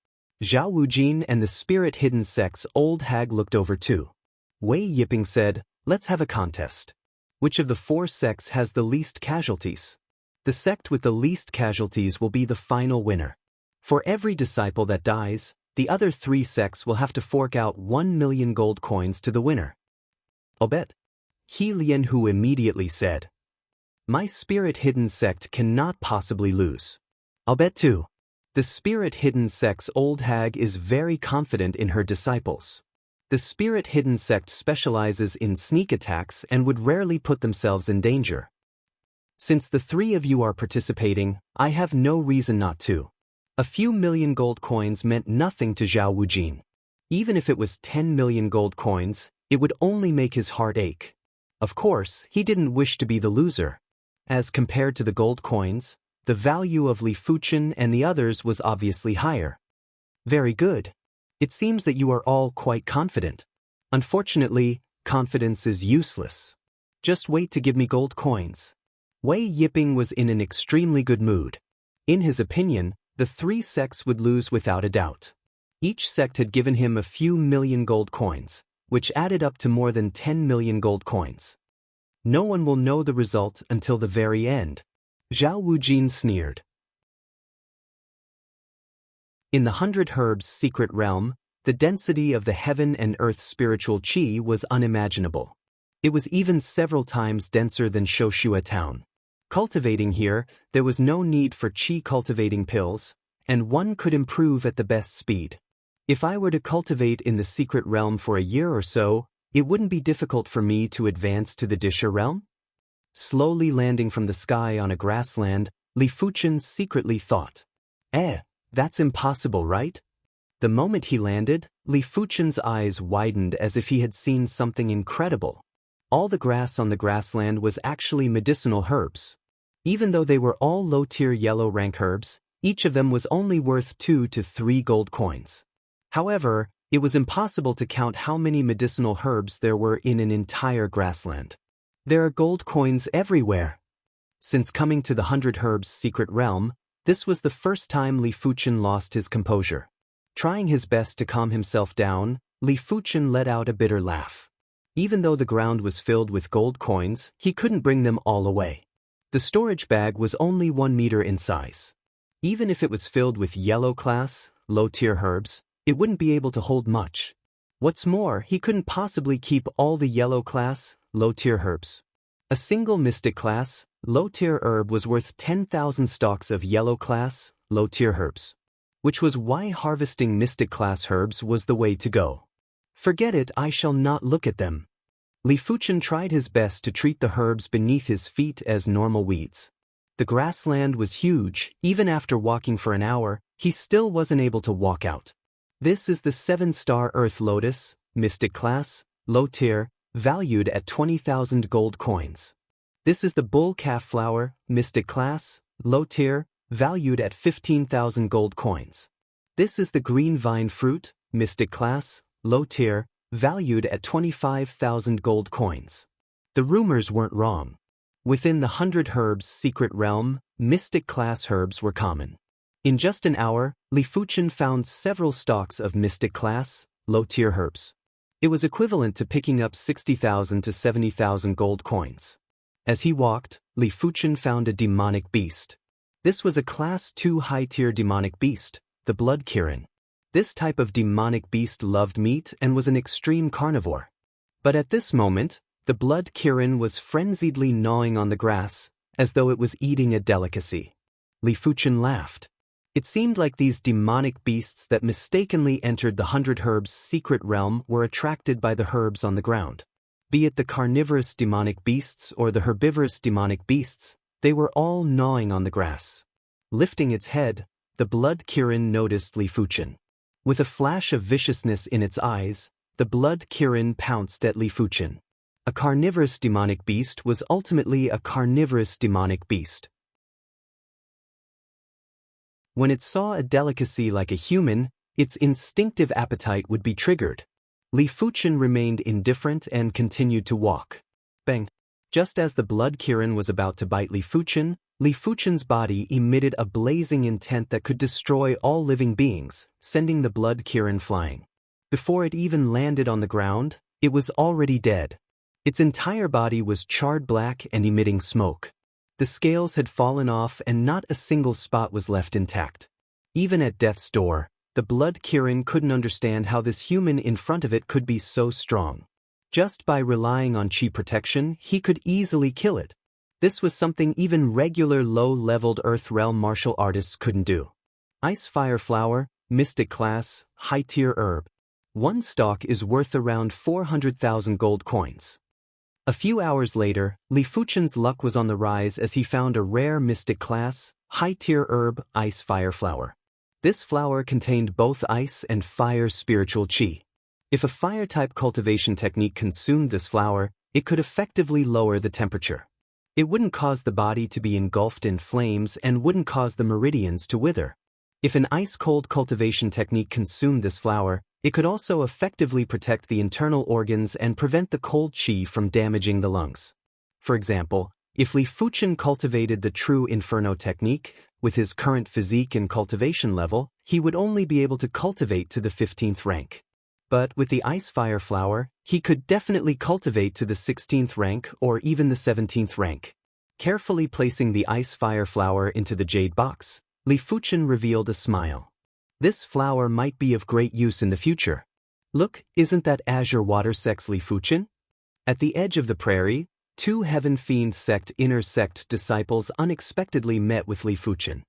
Zhao Wujin and the Spirit Hidden Sect's old hag looked over too. Wei Yiping said, let's have a contest. Which of the 4 sects has the least casualties? The sect with the least casualties will be the final winner. For every disciple that dies, the other 3 sects will have to fork out 1 million gold coins to the winner. I'll bet. He Lianhu immediately said. My Spirit Hidden Sect cannot possibly lose. I'll bet too. The Spirit Hidden Sect's old hag is very confident in her disciples. The Spirit Hidden Sect specializes in sneak attacks and would rarely put themselves in danger. Since the 3 of you are participating, I have no reason not to. A few million gold coins meant nothing to Zhao Wujin. Even if it was 10 million gold coins, it would only make his heart ache. Of course, he didn't wish to be the loser. As compared to the gold coins, the value of Li Fuchen and the others was obviously higher. Very good. It seems that you are all quite confident. Unfortunately, confidence is useless. Just wait to give me gold coins. Wei Yiping was in an extremely good mood. In his opinion, the 3 sects would lose without a doubt. Each sect had given him a few million gold coins, which added up to more than 10 million gold coins. No one will know the result until the very end. Zhao Wujin sneered. In the 100 Herbs secret realm, the density of the heaven and earth spiritual qi was unimaginable. It was even several times denser than Shoshua town. Cultivating here, there was no need for qi cultivating pills, and one could improve at the best speed. If I were to cultivate in the secret realm for a year or so, it wouldn't be difficult for me to advance to the Disha realm? Slowly landing from the sky on a grassland, Li Fuchen secretly thought. That's impossible, right? The moment he landed, Li Fuchen's eyes widened as if he had seen something incredible. All the grass on the grassland was actually medicinal herbs. Even though they were all low-tier yellow rank herbs, each of them was only worth 2 to 3 gold coins. However, it was impossible to count how many medicinal herbs there were in an entire grassland. There are gold coins everywhere. Since coming to the 100 Herbs secret realm, this was the first time Li Fuchen lost his composure. Trying his best to calm himself down, Li Fuchen let out a bitter laugh. Even though the ground was filled with gold coins, he couldn't bring them all away. The storage bag was only 1 meter in size. Even if it was filled with yellow class, low-tier herbs, it wouldn't be able to hold much. What's more, he couldn't possibly keep all the yellow class, low-tier herbs. A single mystic class, low-tier herb was worth 10,000 stalks of yellow class, low-tier herbs. Which was why harvesting mystic class herbs was the way to go. Forget it, I shall not look at them. Li Fuchen tried his best to treat the herbs beneath his feet as normal weeds. The grassland was huge. Even after walking for an hour, he still wasn't able to walk out. This is the 7-star Earth Lotus, mystic class, low tier, valued at 20,000 gold coins. This is the bull calf flower, mystic class, low tier, valued at 15,000 gold coins. This is the green vine fruit, mystic class, low tier, valued at 25,000 gold coins. The rumors weren't wrong. Within the 100 Herbs secret realm, mystic class herbs were common. In just an hour, Li Fuchen found several stalks of mystic class, low-tier herbs. It was equivalent to picking up 60,000 to 70,000 gold coins. As he walked, Li Fuchen found a demonic beast. This was a Class 2 high-tier demonic beast, the Blood Kirin. This type of demonic beast loved meat and was an extreme carnivore. But at this moment, the Blood Kirin was frenziedly gnawing on the grass, as though it was eating a delicacy. Li Fuchen laughed. It seemed like these demonic beasts that mistakenly entered the 100 Herbs secret realm were attracted by the herbs on the ground. Be it the carnivorous demonic beasts or the herbivorous demonic beasts, they were all gnawing on the grass. Lifting its head, the Blood Kirin noticed Li Fuchen. With a flash of viciousness in its eyes, the Blood Kirin pounced at Li Fuchen. A carnivorous demonic beast was ultimately a carnivorous demonic beast. When it saw a delicacy like a human, its instinctive appetite would be triggered. Li Fuchen remained indifferent and continued to walk. Bang! Just as the blood kirin was about to bite Li Fuchen's body emitted a blazing intent that could destroy all living beings, sending the blood kirin flying. Before it even landed on the ground, it was already dead. Its entire body was charred black and emitting smoke. The scales had fallen off and not a single spot was left intact. Even at death's door, the blood kirin couldn't understand how this human in front of it could be so strong. Just by relying on chi protection, he could easily kill it. This was something even regular low-leveled Earth Realm martial artists couldn't do. Ice Fire Flower, Mystic Class, High-Tier Herb. One stalk is worth around 400,000 gold coins. A few hours later, Li Fuchen's luck was on the rise as he found a rare Mystic Class, High-Tier Herb, Ice Fire Flower. This flower contained both ice and fire spiritual chi. If a fire-type cultivation technique consumed this flower, it could effectively lower the temperature. It wouldn't cause the body to be engulfed in flames and wouldn't cause the meridians to wither. If an ice-cold cultivation technique consumed this flower, it could also effectively protect the internal organs and prevent the cold chi from damaging the lungs. For example, if Li Fuchen cultivated the true Inferno technique, with his current physique and cultivation level, he would only be able to cultivate to the 15th rank. But with the Ice Fire Flower, he could definitely cultivate to the 16th rank or even the 17th rank. Carefully placing the Ice Fire Flower into the jade box, Li Fuchen revealed a smile. This flower might be of great use in the future. Look, isn't that Azure Water Sect's Li Fuchen? At the edge of the prairie, two Heaven Fiend sect inner sect disciples unexpectedly met with Li Fuchen.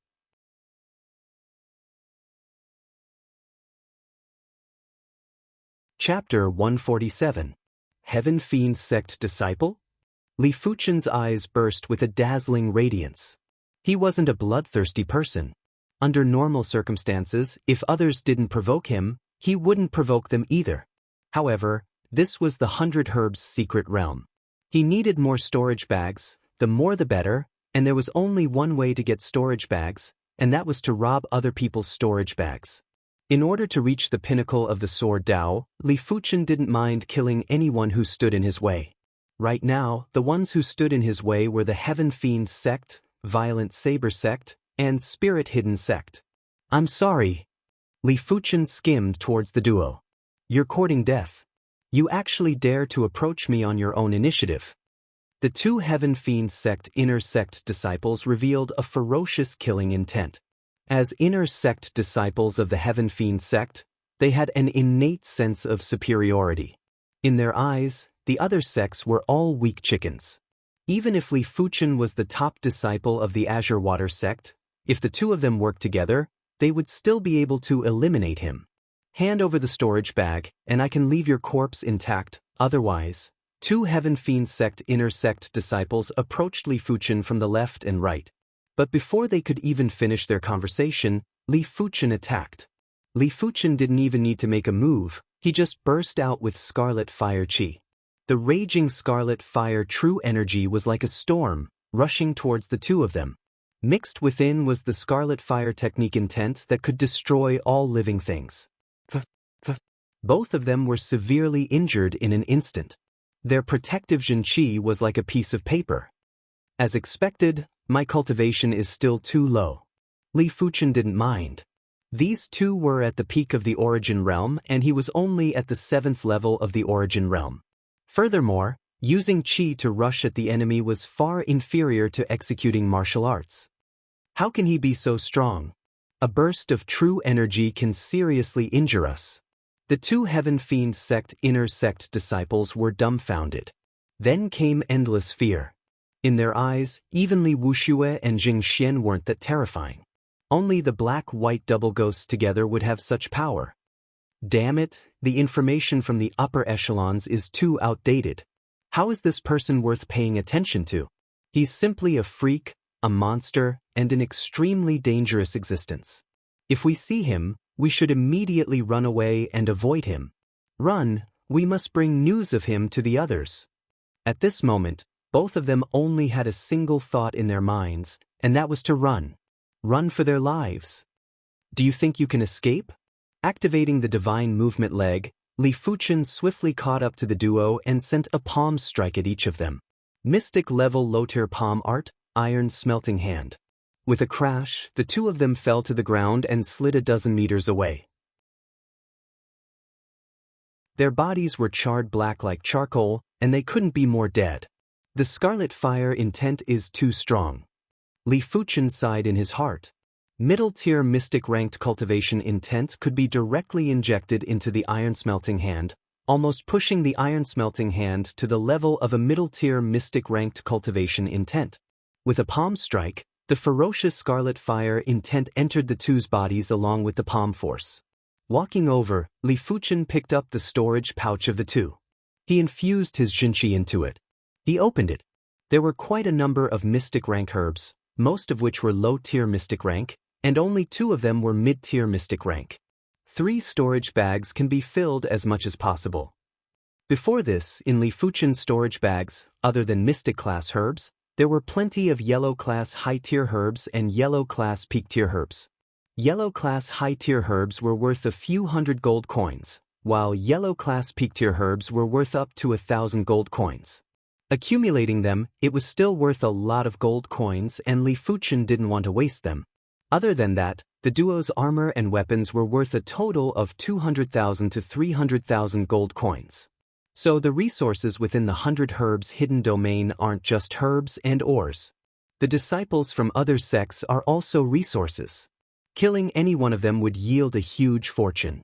Chapter 147. Heaven Fiend Sect Disciple? Li Fuchen's eyes burst with a dazzling radiance. He wasn't a bloodthirsty person. Under normal circumstances, if others didn't provoke him, he wouldn't provoke them either. However, this was the 100 Herbs secret realm. He needed more storage bags, the more the better, and there was only one way to get storage bags, and that was to rob other people's storage bags. In order to reach the pinnacle of the Sword Dao, Li Fuchen didn't mind killing anyone who stood in his way. Right now, the ones who stood in his way were the Heaven Fiend Sect, Violent Saber Sect, and Spirit Hidden Sect. I'm sorry. Li Fuchen skimmed towards the duo. You're courting death. You actually dare to approach me on your own initiative. The two Heaven Fiend Sect inner sect disciples revealed a ferocious killing intent. As inner sect disciples of the Heaven Fiend Sect, they had an innate sense of superiority. In their eyes, the other sects were all weak chickens. Even if Li Fuchen was the top disciple of the Azure Water Sect, if the two of them worked together, they would still be able to eliminate him. Hand over the storage bag, and I can leave your corpse intact, otherwise. Two Heaven Fiend Sect inner sect disciples approached Li Fuchen from the left and right. But before they could even finish their conversation, Li Fuchen attacked. Li Fuchen didn't even need to make a move, he just burst out with Scarlet Fire Chi. The raging Scarlet Fire true energy was like a storm, rushing towards the two of them. Mixed within was the Scarlet Fire technique intent that could destroy all living things. Both of them were severely injured in an instant. Their protective Jin Chi was like a piece of paper. As expected, my cultivation is still too low. Li Fuchen didn't mind. These two were at the peak of the Origin Realm and he was only at the 7th level of the Origin Realm. Furthermore, using Chi to rush at the enemy was far inferior to executing martial arts. How can he be so strong? A burst of true energy can seriously injure us. The two Heaven Fiend Sect inner sect disciples were dumbfounded. Then came endless fear. In their eyes, even Li Wuxia and Xianxia weren't that terrifying. Only the black-white double ghosts together would have such power. Damn it, the information from the upper echelons is too outdated. How is this person worth paying attention to? He's simply a freak, a monster, and an extremely dangerous existence. If we see him, we should immediately run away and avoid him. Run, we must bring news of him to the others. At this moment, both of them only had a single thought in their minds, and that was to run. Run for their lives. Do you think you can escape? Activating the divine movement leg, Li Fuchen swiftly caught up to the duo and sent a palm strike at each of them. Mystic level low-tier palm art, iron smelting hand. With a crash, the two of them fell to the ground and slid a dozen meters away. Their bodies were charred black like charcoal, and they couldn't be more dead. The scarlet fire intent is too strong. Li Fuchen sighed in his heart. Middle-tier mystic ranked cultivation intent could be directly injected into the iron smelting hand, almost pushing the iron smelting hand to the level of a middle-tier mystic ranked cultivation intent. With a palm strike, the ferocious scarlet fire intent entered the two's bodies along with the palm force. Walking over, Li Fuchen picked up the storage pouch of the two. He infused his Xinqi into it. He opened it. There were quite a number of mystic rank herbs, most of which were low-tier mystic rank, and only 2 of them were mid-tier mystic rank. 3 storage bags can be filled as much as possible. Before this, in Li Fuchen's storage bags, other than mystic class herbs, there were plenty of yellow class high-tier herbs and yellow class peak-tier herbs. Yellow class high-tier herbs were worth a few hundred gold coins, while yellow class peak-tier herbs were worth up to 1,000 gold coins. Accumulating them, it was still worth a lot of gold coins, and Li Fuchen didn't want to waste them. Other than that, the duo's armor and weapons were worth a total of 200,000 to 300,000 gold coins. So the resources within the 100 herbs hidden domain aren't just herbs and ores. The disciples from other sects are also resources. Killing any one of them would yield a huge fortune.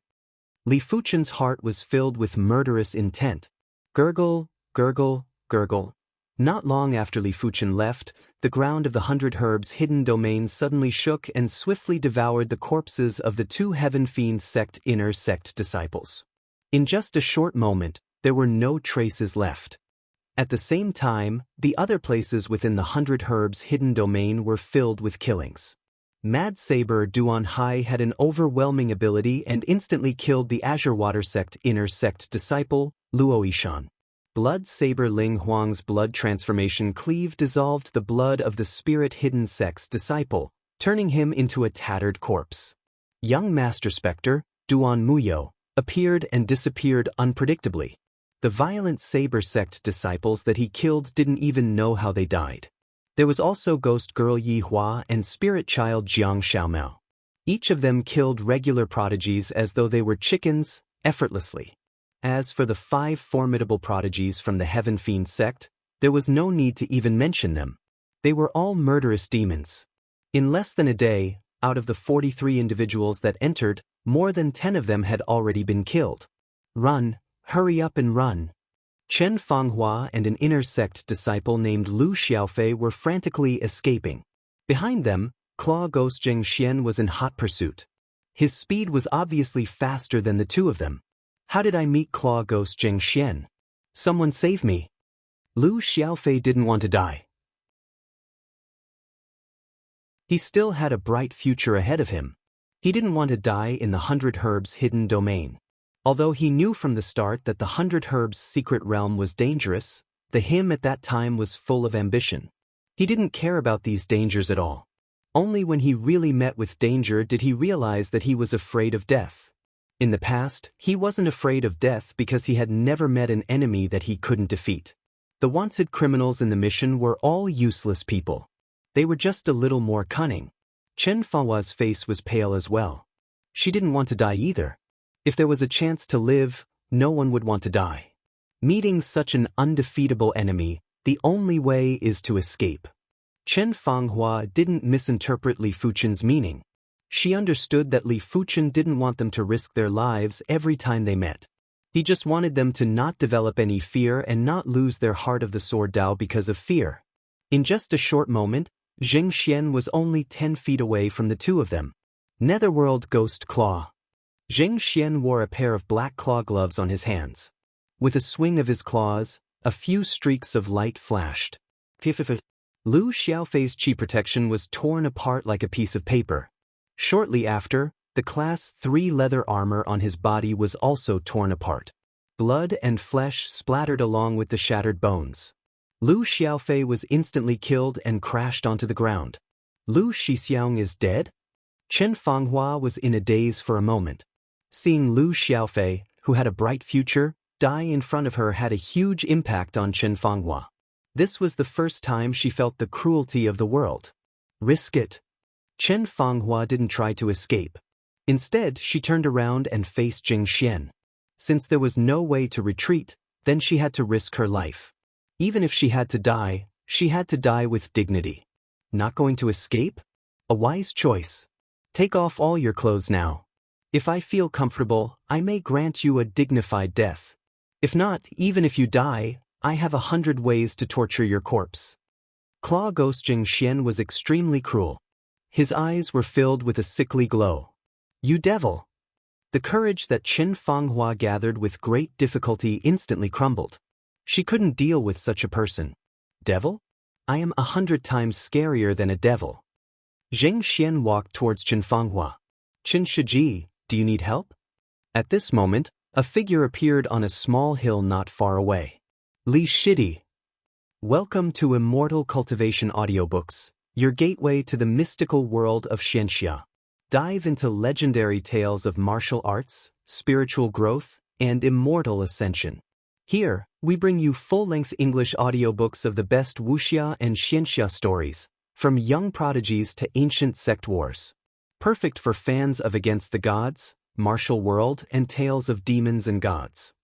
Li Fuchen's heart was filled with murderous intent. Gurgle, gurgle, gurgle. Not long after Li Fuchen left, the ground of the 100 herbs hidden domain suddenly shook and swiftly devoured the corpses of the 2 Heaven-defying sect inner sect disciples. In just a short moment, there were no traces left. At the same time, the other places within the 100 herbs hidden domain were filled with killings. Mad Saber Duan Hai had an overwhelming ability and instantly killed the Azure Water Sect inner sect disciple, Luo Yishan. Blood Saber Ling Huang's blood transformation cleave dissolved the blood of the spirit hidden sect's disciple, turning him into a tattered corpse. Young Master Spectre, Duan Muyo, appeared and disappeared unpredictably. The violent Saber sect disciples that he killed didn't even know how they died. There was also Ghost Girl Yi Hua and Spirit Child Jiang Xiaomao. Each of them killed regular prodigies as though they were chickens, effortlessly. As for the 5 formidable prodigies from the Heaven-defying sect, there was no need to even mention them. They were all murderous demons. In less than a day, out of the 43 individuals that entered, more than 10 of them had already been killed. Run, hurry up and run. Chen Fanghua and an inner sect disciple named Lu Xiaofei were frantically escaping. Behind them, Claw Ghost Zhengxian was in hot pursuit. His speed was obviously faster than the 2 of them. How did I meet Claw Ghost Zhengxian? Someone save me. Lu Xiaofei didn't want to die. He still had a bright future ahead of him. He didn't want to die in the 100 herbs hidden domain. Although he knew from the start that the 100 herbs secret realm was dangerous, him at that time was full of ambition. He didn't care about these dangers at all. Only when he really met with danger did he realize that he was afraid of death. In the past, he wasn't afraid of death because he had never met an enemy that he couldn't defeat. The wanted criminals in the mission were all useless people. They were just a little more cunning. Chen Fanhua's face was pale as well. She didn't want to die either. If there was a chance to live, no one would want to die. Meeting such an undefeatable enemy, the only way is to escape. Chen Fanghua didn't misinterpret Li Fuchen's meaning. She understood that Li Fuchen didn't want them to risk their lives every time they met. He just wanted them to not develop any fear and not lose their heart of the sword Dao because of fear. In just a short moment, Zhengxian was only 10 feet away from the 2 of them. Netherworld Ghost Claw. Zhengxian wore a pair of black claw gloves on his hands. With a swing of his claws, a few streaks of light flashed. Lu Xiaofei's chi protection was torn apart like a piece of paper. Shortly after, the Class 3 leather armor on his body was also torn apart. Blood and flesh splattered along with the shattered bones. Lu Xiaofei was instantly killed and crashed onto the ground. Lu Shixiang is dead? Chen Fanghua was in a daze for a moment. Seeing Lu Xiaofei, who had a bright future, die in front of her had a huge impact on Chen Fanghua. This was the first time she felt the cruelty of the world. Risk it. Chen Fanghua didn't try to escape. Instead, she turned around and faced Jing Xian. Since there was no way to retreat, then she had to risk her life. Even if she had to die with dignity. Not going to escape? A wise choice. Take off all your clothes now. If I feel comfortable, I may grant you a dignified death. If not, even if you die, I have 100 ways to torture your corpse. Claw Ghost Jing Xian was extremely cruel. His eyes were filled with a sickly glow. You devil! The courage that Chen Fanghua gathered with great difficulty instantly crumbled. She couldn't deal with such a person. Devil? I am 100 times scarier than a devil. Jing Xian walked towards Chen Fanghua. Chen Shiji, do you need help? At this moment, a figure appeared on a small hill not far away. Li Shidi. Welcome to Immortal Cultivation Audiobooks, your gateway to the mystical world of Xianxia. Dive into legendary tales of martial arts, spiritual growth, and immortal ascension. Here, we bring you full-length English audiobooks of the best Wuxia and Xianxia stories, from young prodigies to ancient sect wars. Perfect for fans of Against the Gods, Martial World, and tales of demons and gods.